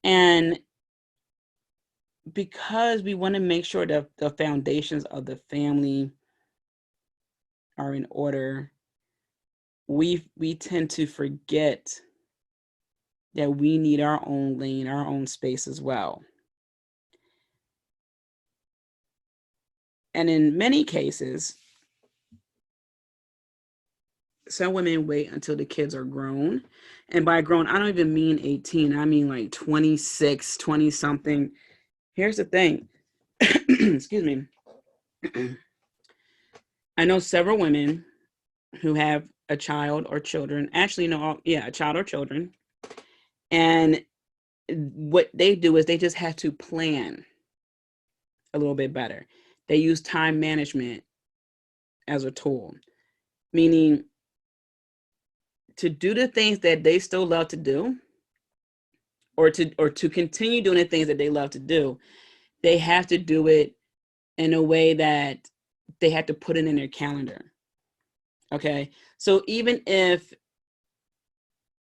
And because we want to make sure that the foundations of the family are in order, we tend to forget that we need our own lane, our own space as well. And in many cases, some women wait until the kids are grown. And by grown, I don't even mean 18. I mean like 26, 20 something. Here's the thing. Excuse me. I know several women who have a child or children. Actually, no, yeah, a child or children. And what they do is they just have to plan a little bit better. They use time management as a tool, meaning to do the things that they still love to do, or to continue doing the things that they love to do, they have to do it in a way that they have to put it in their calendar. Okay. So even if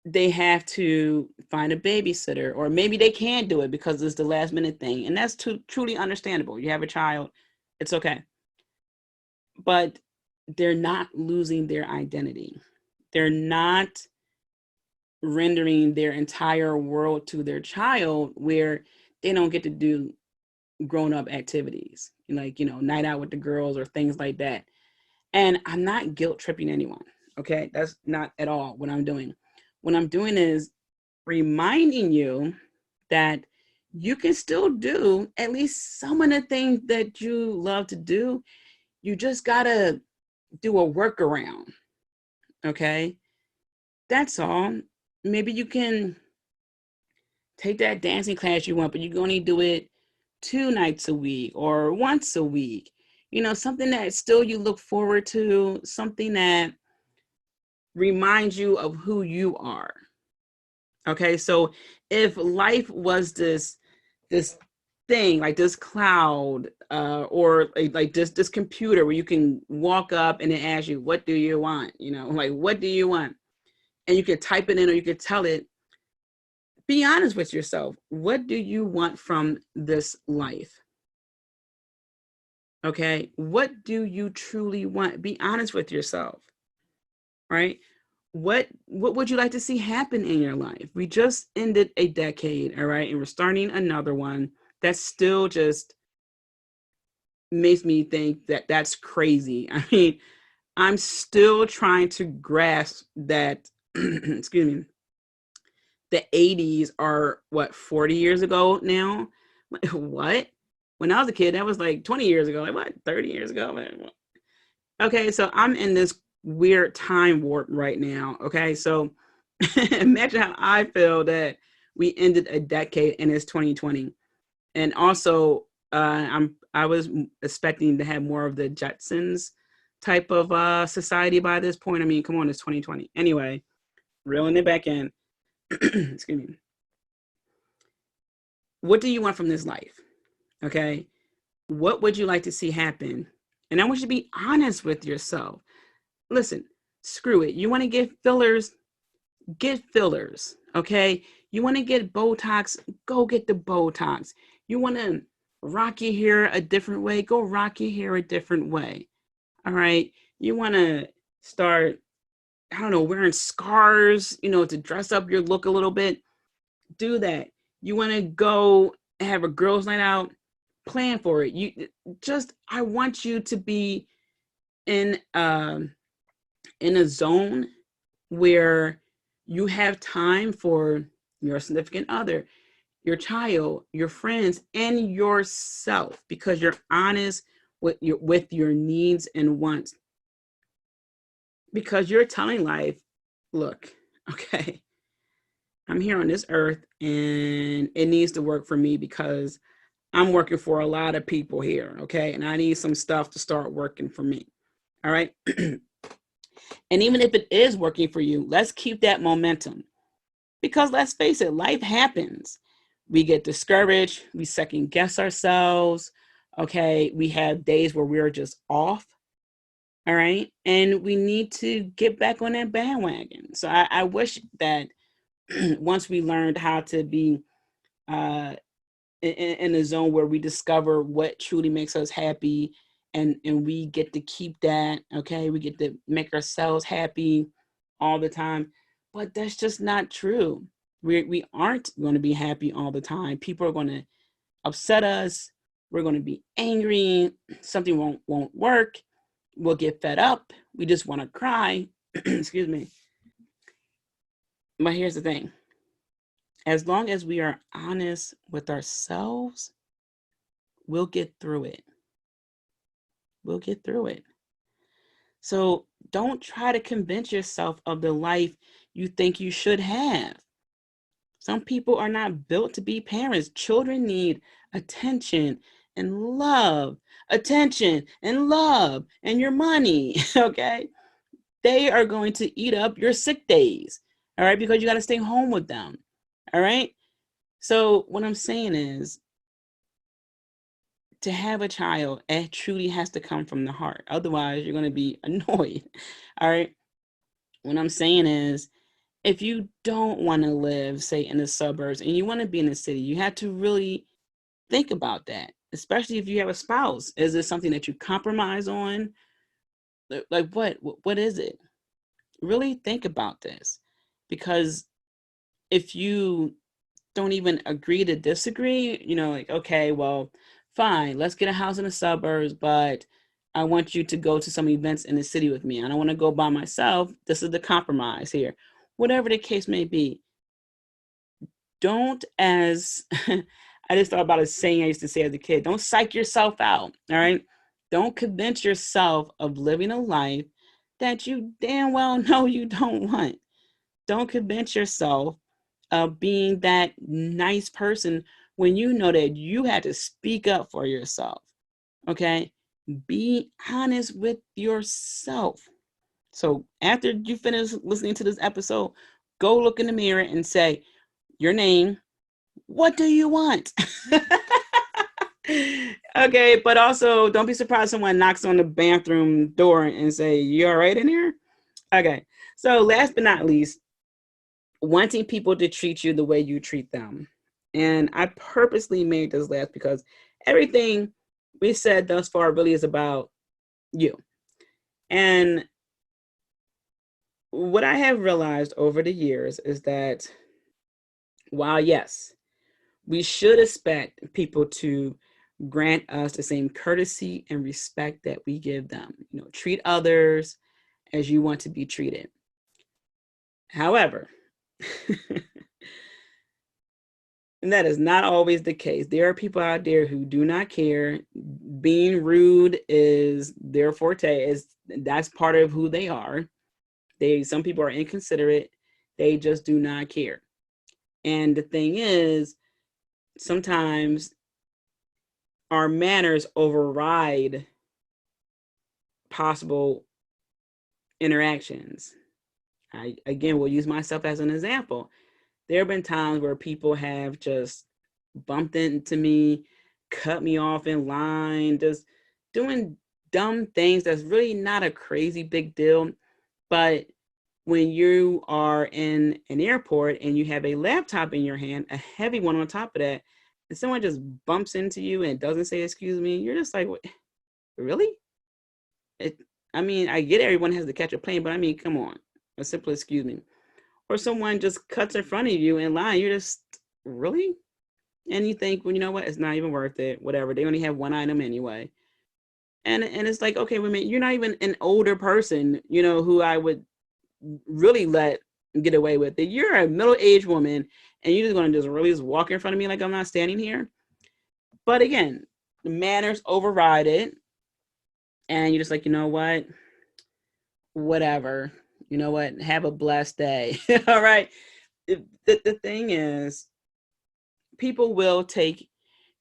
they have to find a babysitter, or maybe they can't do it because it's the last minute thing, and that's truly understandable. You have a child, it's okay. But they're not losing their identity. They're not rendering their entire world to their child where they don't get to do grown-up activities, like, night out with the girls or things like that. And I'm not guilt tripping anyone. Okay. That's not at all what I'm doing. What I'm doing is reminding you that you can still do at least some of the things that you love to do. You just gotta do a workaround. Okay. That's all. Maybe you can take that dancing class you want, but you can only do it 2 nights a week or once a week. Something that still you look forward to, something that reminds you of who you are. Okay, so if life was this thing, like this cloud, or like this computer where you can walk up and it asks you, what do you want? Like, what do you want? And you could type it in, or you could tell it, be honest with yourself. What do you want from this life? Okay, what do you truly want? Be honest with yourself, right? What would you like to see happen in your life? We just ended a decade, all right, and we're starting another one. That still just makes me think that that's crazy. I mean, I'm still trying to grasp that, excuse me, the 80s are what, 40 years ago now? Like, what? When I was a kid, that was like 20 years ago. Like, what? 30 years ago? Okay, so I'm in this weird time warp right now. Okay, so imagine how I feel that we ended a decade and it's 2020. And also, I was expecting to have more of the Jetsons type of society by this point. I mean, come on, it's 2020. Anyway, reeling it back in. Excuse me. What do you want from this life? Okay. What would you like to see happen? And I want you to be honest with yourself. Listen, screw it. You want to get fillers? Get fillers. Okay. You want to get Botox? Go get the Botox. You want to rock your hair a different way? Go rock your hair a different way. All right. You want to start, I don't know, wearing scars, to dress up your look a little bit? Do that. You want to go have a girls' night out, plan for it. I want you to be in in a zone where you have time for your significant other, your child, your friends, and yourself, because you're honest with your needs and wants. Because you're telling life, look, okay, I'm here on this earth and it needs to work for me because I'm working for a lot of people here, okay? And I need some stuff to start working for me. All right. And even if it is working for you, let's keep that momentum. Because let's face it, life happens. We get discouraged, we second guess ourselves. Okay. We have days where we're just off. All right. And we need to get back on that bandwagon. So I wish that once we learned how to be in a zone where we discover what truly makes us happy, and we get to keep that. Okay, we get to make ourselves happy all the time, but that's just not true. We aren't going to be happy all the time. People are going to upset us. We're going to be angry. Something won't work. We'll get fed up. We just want to cry. Excuse me. But here's the thing. As long as we are honest with ourselves, we'll get through it. We'll get through it. So don't try to convince yourself of the life you think you should have. Some people are not built to be parents. Children need attention and love, and your money. Okay. They are going to eat up your sick days. All right. Because you got to stay home with them. All right. So what I'm saying is, to have a child, it truly has to come from the heart. Otherwise, you're going to be annoyed. All right. What I'm saying is, if you don't want to live, say, in the suburbs and you want to be in the city, you have to really think about that, especially if you have a spouse. Is this something that you compromise on? Like what is it? Really think about this, because if you don't even agree to disagree, like, okay, well, fine, let's get a house in the suburbs, but I want you to go to some events in the city with me. I don't want to go by myself. This is the compromise here. Whatever the case may be, don't, as I just thought about a saying I used to say as a kid, don't psych yourself out. All right. Don't convince yourself of living a life that you damn well know you don't want. Don't convince yourself of being that nice person when you know that you had to speak up for yourself. Okay. Be honest with yourself. So after you finish listening to this episode, go look in the mirror and say your name. What do you want? Okay. But also don't be surprised someone knocks on the bathroom door and say, you all right in here? Okay. So last but not least, wanting people to treat you the way you treat them. And I purposely made this last because everything we said thus far really is about you. And what I have realized over the years is that while, yes, we should expect people to grant us the same courtesy and respect that we give them, treat others as you want to be treated. However, and that is not always the case. There are people out there who do not care. Being rude is their forte. That's part of who they are. Some people are inconsiderate. They just do not care. And the thing is, sometimes our manners override possible interactions. I, again, will use myself as an example. There have been times where people have just bumped into me, cut me off in line, just doing dumb things that's really not a crazy big deal. But when you are in an airport and you have a laptop in your hand, a heavy one on top of that, and someone just bumps into you and doesn't say, excuse me, you're just like, really? I get everyone has to catch a plane, but come on, a simple excuse me. Or someone just cuts in front of you in line, you're just, really? And you think, well, you know what? It's not even worth it. Whatever. They only have one item anyway. And it's like, okay, wait a minute. You're not even an older person, who I would really let get away with it. You're a middle-aged woman, and you're just going to just really just walk in front of me like I'm not standing here. But again, the manners override it. And you're just like, you know what? Whatever. You know what? Have a blessed day. All right. The thing is, people will take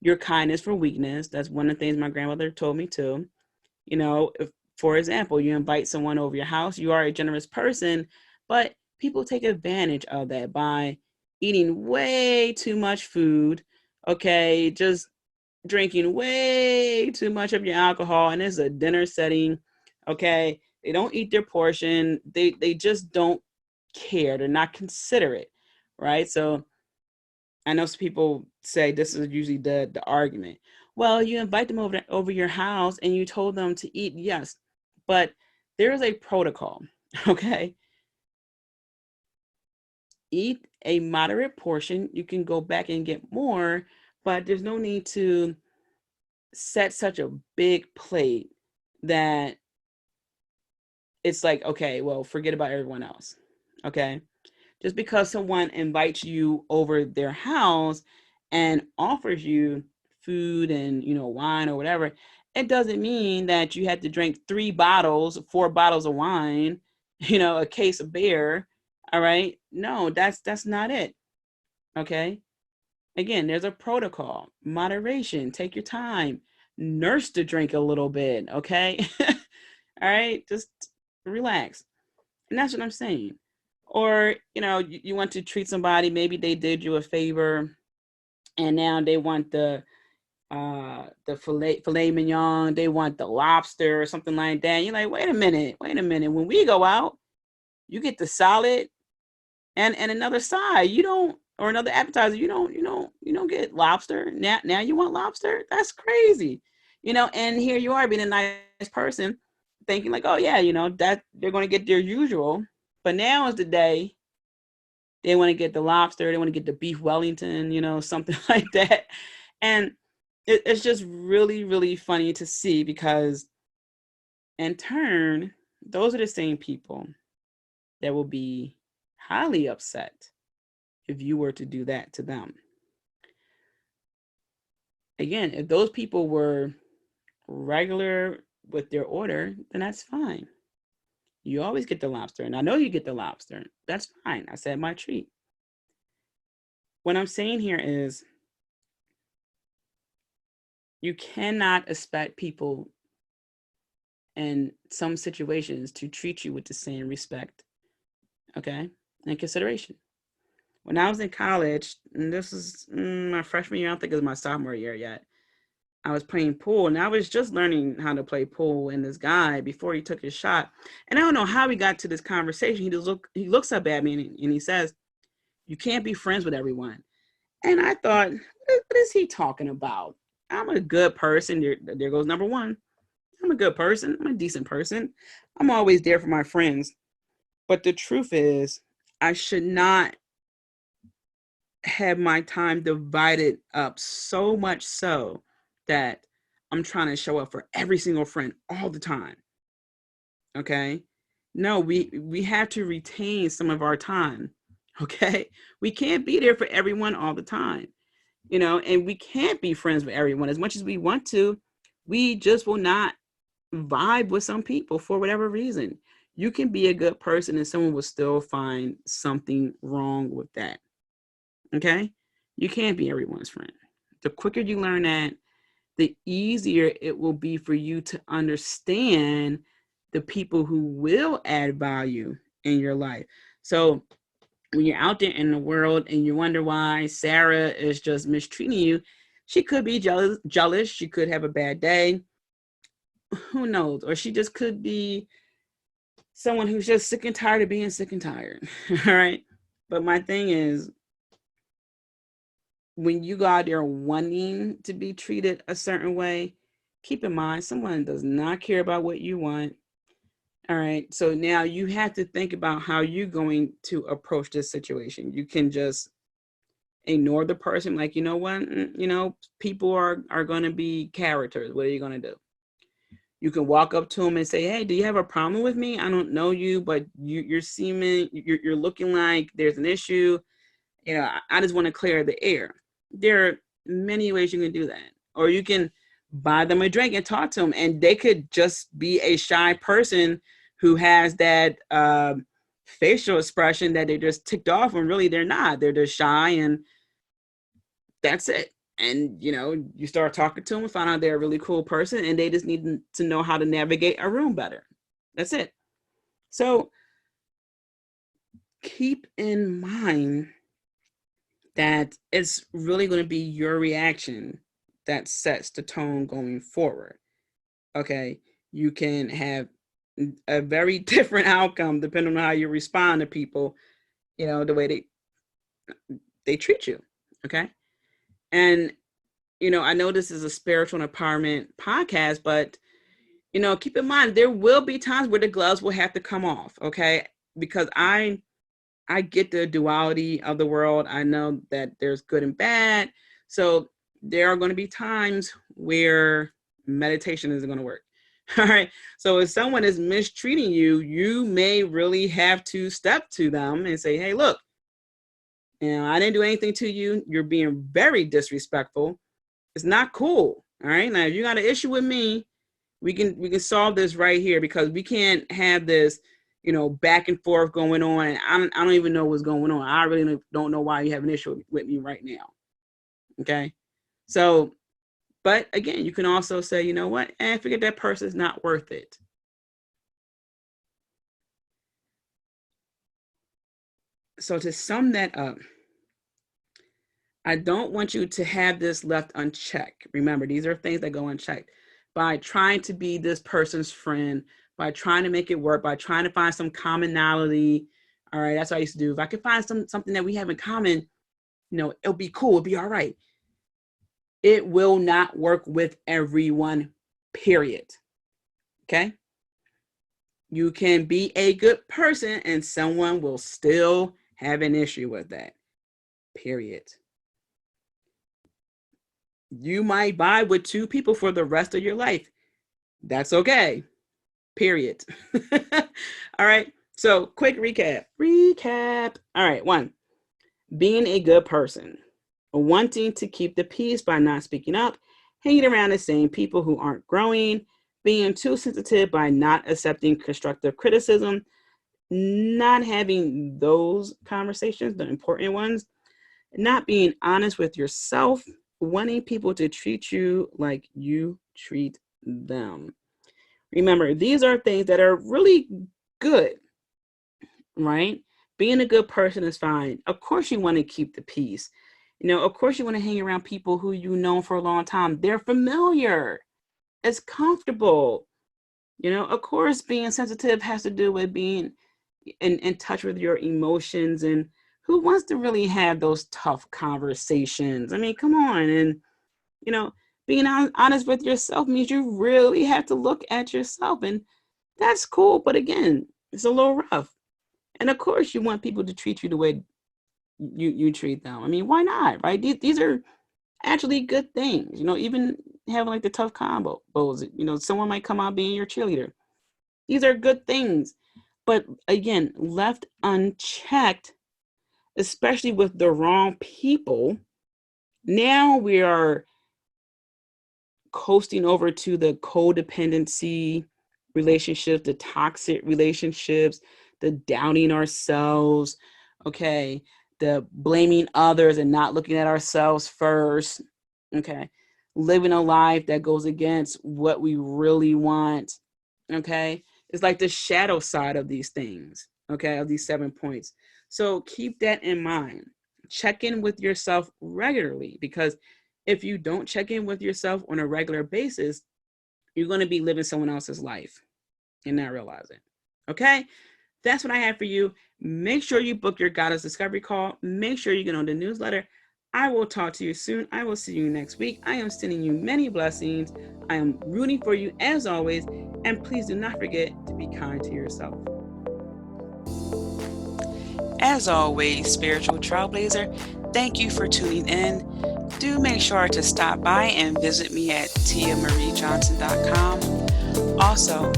your kindness for weakness. That's one of the things my grandmother told me too. If, for example, you invite someone over your house, you are a generous person, but people take advantage of that by eating way too much food. Okay. Just drinking way too much of your alcohol, and it's a dinner setting. Okay. They don't eat their portion. They just don't care. They're not considerate. Right. So I know some people say this is usually the argument. Well, you invite them over your house and you told them to eat, yes, but there is a protocol. Okay. Eat a moderate portion. You can go back and get more, but there's no need to set such a big plate that it's like, okay, well, forget about everyone else. Okay. Just because someone invites you over their house and offers you food and, wine or whatever, it doesn't mean that you have to drink 4 bottles of wine, a case of beer. All right. No, that's not it. Okay. Again, there's a protocol, moderation, take your time, nurse the drink a little bit. Okay. All right. Just relax. And that's what I'm saying. Or, you want to treat somebody, maybe they did you a favor and now they want the filet mignon, they want the lobster or something like that. You're like, wait a minute. When we go out, you get the salad and another side. You don't, or another appetizer. You don't get lobster. Now you want lobster? That's crazy. And here you are being a nice person thinking like, oh yeah, that they're going to get their usual. But now is the day they want to get the lobster, they want to get the beef Wellington, something like that. And it's just really, really funny to see because in turn, those are the same people that will be highly upset if you were to do that to them. Again, if those people were regular with their order, then that's fine. You always get the lobster, and I know you get the lobster. That's fine. I said my treat. What I'm saying here is you cannot expect people in some situations to treat you with the same respect, okay, and consideration. When I was in college, and this is my freshman year, I don't think it was my sophomore year yet, I was playing pool, and I was just learning how to play pool. And this guy, before he took his shot, and I don't know how we got to this conversation, he looks up at me and he says, "You can't be friends with everyone." And I thought, what is he talking about? I'm a good person. There goes number one. I'm a good person. I'm a decent person. I'm always there for my friends. But the truth is, I should not have my time divided up so much so that I'm trying to show up for every single friend all the time. Okay? No, we have to retain some of our time. Okay? We can't be there for everyone all the time. And we can't be friends with everyone as much as we want to. We just will not vibe with some people for whatever reason. You can be a good person and someone will still find something wrong with that. Okay? You can't be everyone's friend. The quicker you learn that, the easier it will be for you to understand the people who will add value in your life. So when you're out there in the world and you wonder why Sarah is just mistreating you, she could be jealous. She could have a bad day. Who knows? Or she just could be someone who's just sick and tired of being sick and tired. All right. But my thing is, when you go out there wanting to be treated a certain way, keep in mind someone does not care about what you want. All right. So now you have to think about how you're going to approach this situation. You can just ignore the person. Like, you know what, people are going to be characters. What are you going to do? You can walk up to them and say, hey, do you have a problem with me? I don't know you, but you're looking like there's an issue. I just want to clear the air. There are many ways you can do that. Or you can buy them a drink and talk to them, and they could just be a shy person who has that facial expression that they just ticked off when really they're not. They're just shy, and that's it. And, you start talking to them and find out they're a really cool person, and they just need to know how to navigate a room better. That's it. So keep in mind that it's really going to be your reaction that sets the tone going forward. Okay. You can have a very different outcome depending on how you respond to people, the way they treat you. Okay. And, I know this is a spiritual empowerment podcast, but, keep in mind, there will be times where the gloves will have to come off. Okay. Because I get the duality of the world. I know that there's good and bad. So there are going to be times where meditation isn't going to work. All right. So if someone is mistreating you, you may really have to step to them and say, hey, look, I didn't do anything to you. You're being very disrespectful. It's not cool. All right. Now, if you got an issue with me, we can solve this right here, because we can't have this back and forth going on. And I don't even know what's going on. I really don't know why you have an issue with me right now. Okay. So, but again, you can also say, you know what? I figured that person's not worth it. So to sum that up, I don't want you to have this left unchecked. Remember, these are things that go unchecked. By trying to be this person's friend, by trying to make it work, by trying to find some commonality. All right, that's what I used to do. If I could find something that we have in common, it'll be cool, it'll be all right. It will not work with everyone, period. Okay? You can be a good person and someone will still have an issue with that, period. You might vibe with two people for the rest of your life. That's okay. Period. All right. So quick recap. All right. 1, being a good person, wanting to keep the peace by not speaking up, hanging around the same people who aren't growing, being too sensitive by not accepting constructive criticism, not having those conversations, the important ones, not being honest with yourself, wanting people to treat you like you treat them. Remember, these are things that are really good, right? Being a good person is fine. Of course, you want to keep the peace. Of course, you want to hang around people who you know for a long time. They're familiar. It's comfortable. Of course, being sensitive has to do with being in touch with your emotions, and who wants to really have those tough conversations? I mean, come on. And, being honest with yourself means you really have to look at yourself, and that's cool. But again, it's a little rough. And of course, you want people to treat you the way you treat them. I mean, why not, right? These are actually good things. Even having like the tough combos, someone might come out being your cheerleader. These are good things. But again, left unchecked, especially with the wrong people, now we are coasting over to the codependency relationships, the toxic relationships, the doubting ourselves, okay, the blaming others and not looking at ourselves first, okay, living a life that goes against what we really want, okay. It's like the shadow side of these things, okay, of these 7 points. So keep that in mind. Check in with yourself regularly, because if you don't check in with yourself on a regular basis, you're going to be living someone else's life and not realize it. Okay? That's what I have for you. Make sure you book your Goddess Discovery call. Make sure you get on the newsletter. I will talk to you soon. I will see you next week. I am sending you many blessings. I am rooting for you as always. And please do not forget to be kind to yourself. As always, Spiritual Trailblazer, Thank you for tuning in. Do make sure to stop by and visit me at tiamariejohnson.com. Also,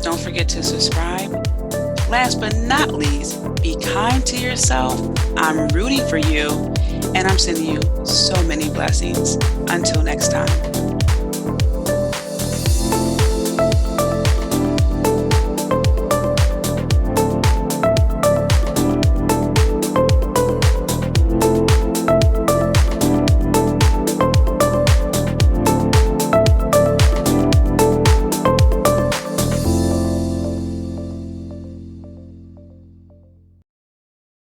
don't forget to subscribe. Last but not least, be kind to yourself. I'm rooting for you, and I'm sending you so many blessings. Until next time.